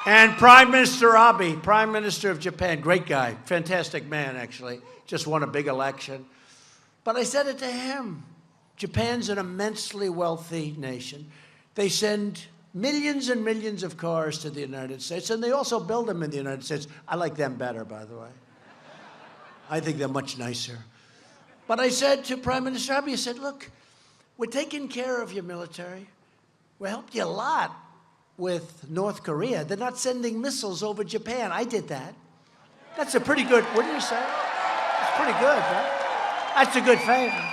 And Prime Minister Abe, Prime Minister of Japan, great guy, fantastic man, actually, just won a big election. But I said it to him. Japan's an immensely wealthy nation. They send millions and millions of cars to the United States, and they also build them in the United States. I like them better, by the way. I think they're much nicer. But I said to Prime Minister Abe, I said, look, we're taking care of your military. We helped you a lot with North Korea. They're not sending missiles over Japan. I did that. That's a pretty good, wouldn't you say? That's pretty good, right? That's a good favor.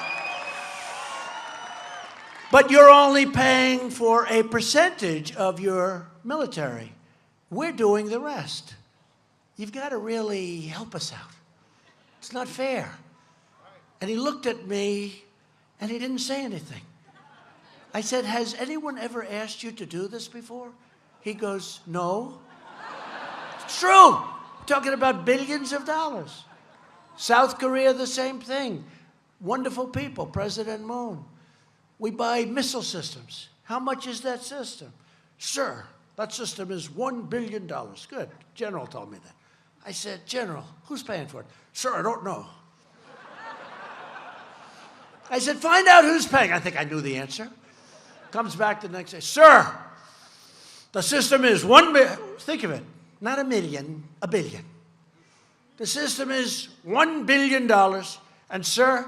But you're only paying for a percentage of your military. We're doing the rest. You've got to really help us out. It's not fair. And he looked at me, and he didn't say anything. I said, has anyone ever asked you to do this before? He goes, no. It's true. We're talking about billions of dollars. South Korea, the same thing. Wonderful people, President Moon. We buy missile systems. How much is that system? Sir, that system is $1 billion. Good. General told me that. I said, General, who's paying for it? Sir, I don't know. I said, find out who's paying. I think I knew the answer. Comes back the next day. Sir, the system is think of it, not a million, a billion. The system is $1 billion, and sir,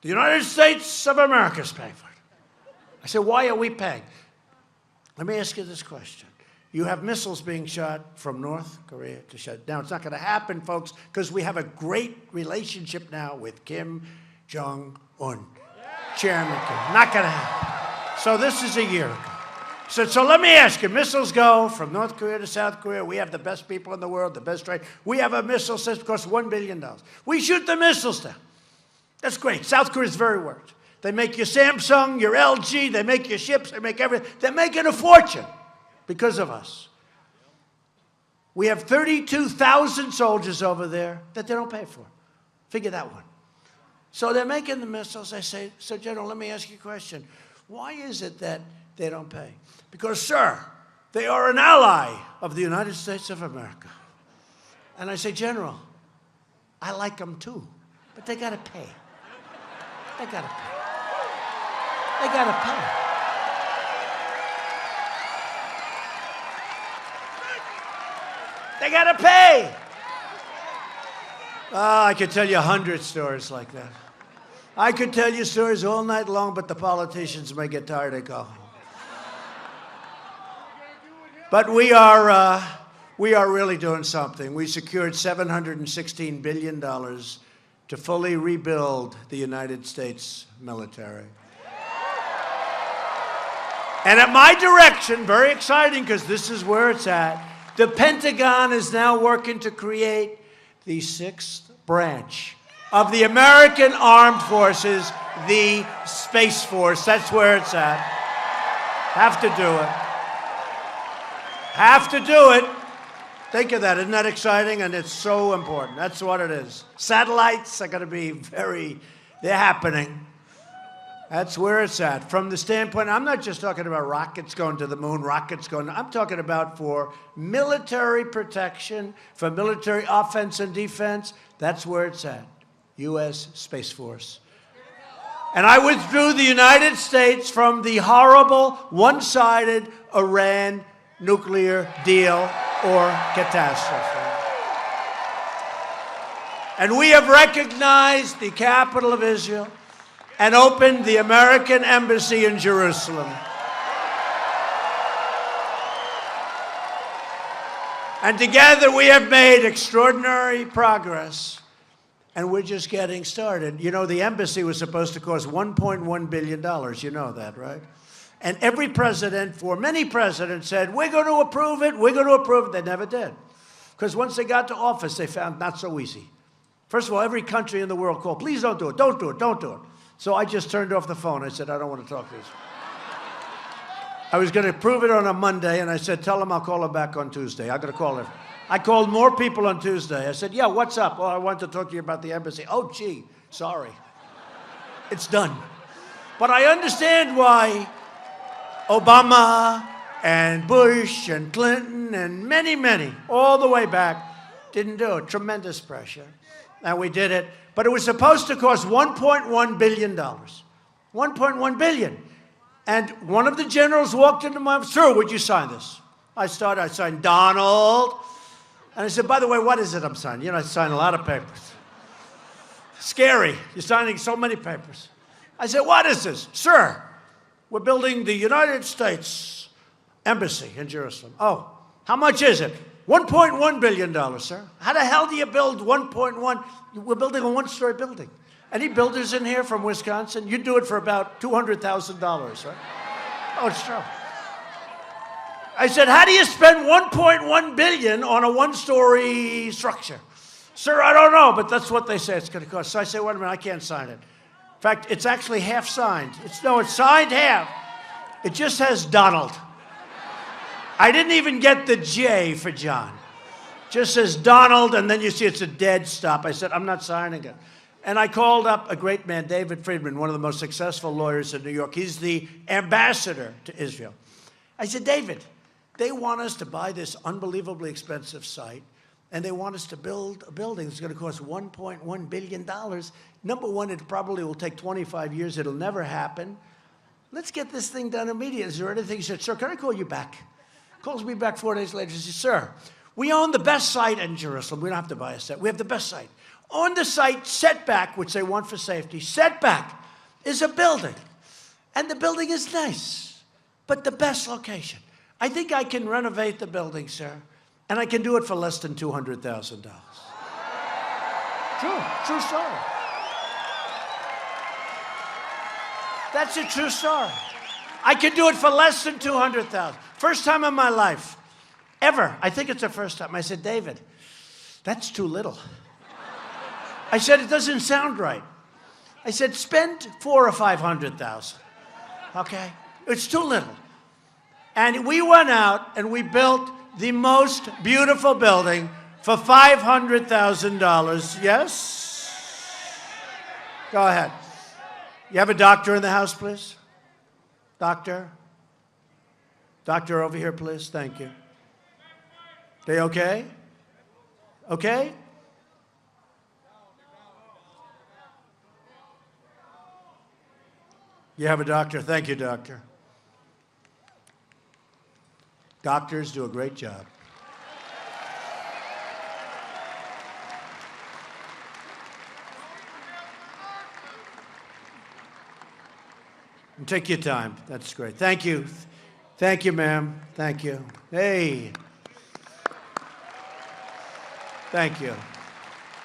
the United States of America is paying for it. I said, why are we paying? Let me ask you this question. You have missiles being shot from North Korea to shut down. It's not going to happen, folks, because we have a great relationship now with Kim Jong-un. Chairman Kim. Not going to happen. So this is a year ago. So let me ask you, missiles go from North Korea to South Korea. We have the best people in the world, the best trade. We have a missile system that costs $1 billion. We shoot the missiles down. That's great. South Korea is very worried. They make your Samsung, your LG, they make your ships, they make everything. They're making a fortune because of us. We have 32,000 soldiers over there that they don't pay for. Figure that one. So they're making the missiles. I say, so General, let me ask you a question. Why is it that they don't pay? Because, sir, they are an ally of the United States of America. And I say, General, I like them too, but they got to pay. They got to pay. They got to pay. They got to pay. I could tell you 100 stories like that. I could tell you stories all night long, but the politicians may get tired and go home. But we are really doing something. We secured $716 billion to fully rebuild the United States military. And at my direction, very exciting because this is where it's at, the Pentagon is now working to create the 6th branch of the American Armed Forces, the Space Force. That's where it's at. Have to do it. Have to do it. Think of that. Isn't that exciting? And it's so important. That's what it is. Satellites are going to be they're happening. That's where it's at. From the standpoint, I'm not just talking about rockets going to the moon, I'm talking about for military protection, for military offense and defense. That's where it's at. U.S. Space Force. And I withdrew the United States from the horrible, one-sided Iran nuclear deal or catastrophe. And we have recognized the capital of Israel and opened the American embassy in Jerusalem. And together we have made extraordinary progress, and we're just getting started. You know, the embassy was supposed to cost $1.1 billion. You know that, right? And every president, for many presidents, said, we're going to approve it, we're going to approve it. They never did. Because once they got to office, they found not so easy. First of all, every country in the world called, please don't do it, don't do it, don't do it. So I just turned off the phone. I said, I don't want to talk to this. I was going to prove it on a Monday, and I said, tell them I'll call them back on Tuesday. I'm going to call them. I called more people on Tuesday. I said, yeah, what's up? Oh, I want to talk to you about the embassy. Oh, gee, sorry. It's done. But I understand why Obama and Bush and Clinton and many, many, all the way back, didn't do it. Tremendous pressure. And we did it. But it was supposed to cost $1.1 billion. $1.1 billion. And one of the generals walked into my office, sir, would you sign this? I signed Donald. And I said, by the way, what is it I'm signing? You know, I sign a lot of papers. Scary. You're signing so many papers. I said, what is this? Sir, we're building the United States Embassy in Jerusalem. Oh, how much is it? $1.1 billion, sir. How the hell do you build 1.1? We're building a one-story building. Any builders in here from Wisconsin? You do it for about $200,000, right? Oh, it's true. I said, how do you spend $1.1 billion on a one-story structure? Sir, I don't know, but that's what they say it's going to cost. So I say, wait a minute, I can't sign it. In fact, it's actually half signed. It's signed half. It just has Donald. I didn't even get the J for John. Just says Donald, and then you see it's a dead stop. I said, I'm not signing it. And I called up a great man, David Friedman, one of the most successful lawyers in New York. He's the ambassador to Israel. I said, David, They want us to buy this unbelievably expensive site, and they want us to build a building that's going to cost $1.1 billion. Number one, it probably will take 25 years. It'll never happen. Let's get this thing done immediately. Is there anything? He said, sir, can I call you back? Calls me back 4 days later. He says, sir, we own the best site in Jerusalem. We don't have to buy a site. We have the best site. On the site, setback, which they want for safety, setback is a building. And the building is nice, but the best location. I think I can renovate the building, sir, and I can do it for less than $200,000. True story. That's a true story. I can do it for less than $200,000. First time in my life, ever. I think it's the first time. I said, David, that's too little. I said, it doesn't sound right. I said, spend $400,000 or $500,000. Okay? It's too little. And we went out and we built the most beautiful building for $500,000. Yes? Go ahead. You have a doctor in the house, please? Doctor? Doctor over here, please. Thank you. They okay? Okay? You have a doctor? Thank you, doctor. Doctors do a great job. And take your time. That's great. Thank you. Thank you, ma'am. Thank you. Hey. Thank you.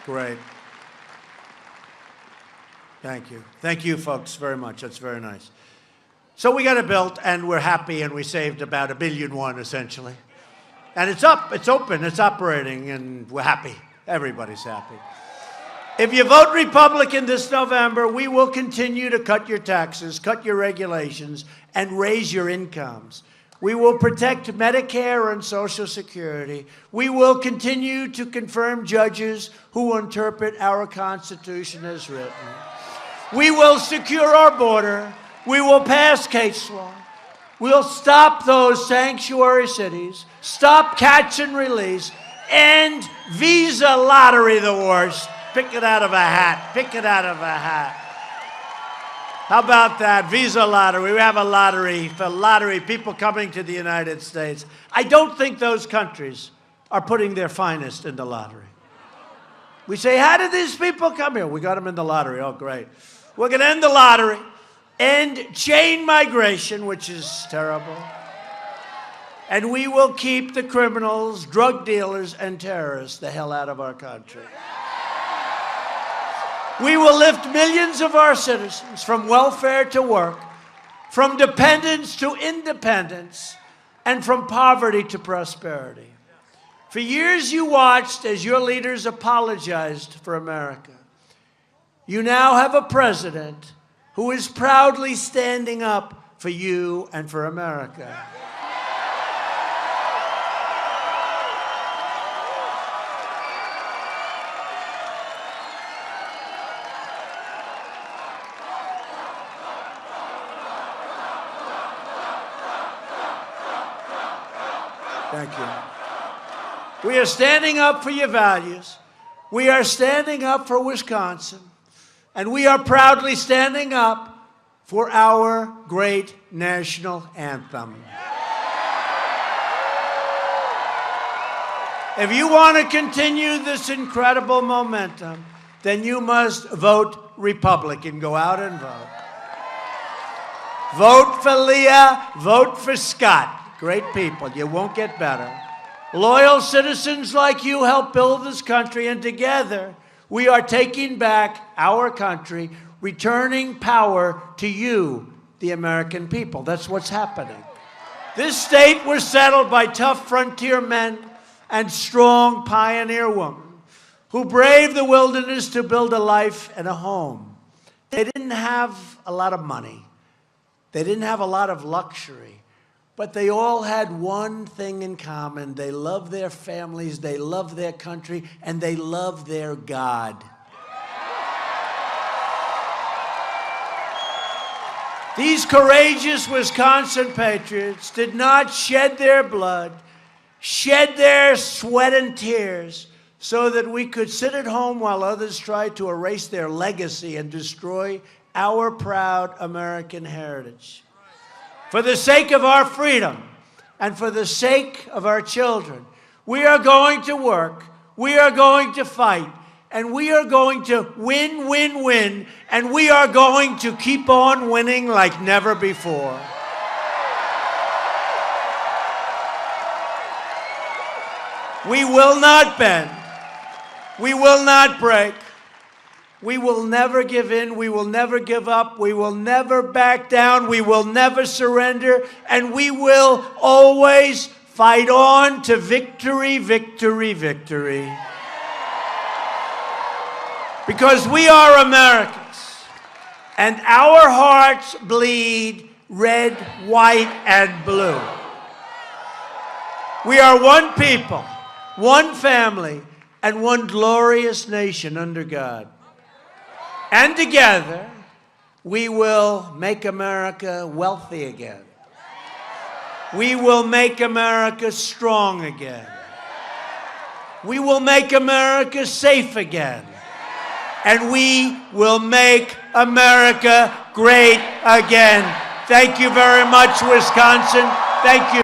Great. Thank you. Thank you, folks, very much. That's very nice. So we got it built, and we're happy, and we saved about $1.1 billion, essentially. And it's up, it's open, it's operating, and we're happy. Everybody's happy. If you vote Republican this November, we will continue to cut your taxes, cut your regulations, and raise your incomes. We will protect Medicare and Social Security. We will continue to confirm judges who interpret our Constitution as written. We will secure our border. We will pass case law. We'll stop those sanctuary cities, stop catch and release, end visa lottery, the worst. Pick it out of a hat. Pick it out of a hat. How about that? Visa lottery. We have a lottery for people coming to the United States. I don't think those countries are putting their finest in the lottery. We say, how did these people come here? We got them in the lottery. Oh, great. We're going to end the lottery, end chain migration, which is terrible. And we will keep the criminals, drug dealers, and terrorists the hell out of our country. We will lift millions of our citizens from welfare to work, from dependence to independence, and from poverty to prosperity. For years you watched as your leaders apologized for America. You now have a president who is proudly standing up for you and for America. Thank you. We are standing up for your values. We are standing up for Wisconsin. And we are proudly standing up for our great national anthem. If you want to continue this incredible momentum, then you must vote Republican. Go out and vote. Vote for Leah. Vote for Scott. Great people. You won't get better. Loyal citizens like you help build this country, and together we are taking back our country, returning power to you, the American people. That's what's happening. This state was settled by tough frontier men and strong pioneer women who braved the wilderness to build a life and a home. They didn't have a lot of money. They didn't have a lot of luxury. But they all had one thing in common. They loved their families, they loved their country, and they loved their God. These courageous Wisconsin patriots did not shed their blood, shed their sweat and tears, so that we could sit at home while others tried to erase their legacy and destroy our proud American heritage. For the sake of our freedom and for the sake of our children, we are going to work, we are going to fight, and we are going to win, win, win, and we are going to keep on winning like never before. We will not bend. We will not break. We will never give in. We will never give up. We will never back down. We will never surrender. And we will always fight on to victory, victory, victory. Because we are Americans, and our hearts bleed red, white, and blue. We are one people, one family, and one glorious nation under God. And together, we will make America wealthy again. We will make America strong again. We will make America safe again. And we will make America great again. Thank you very much, Wisconsin. Thank you.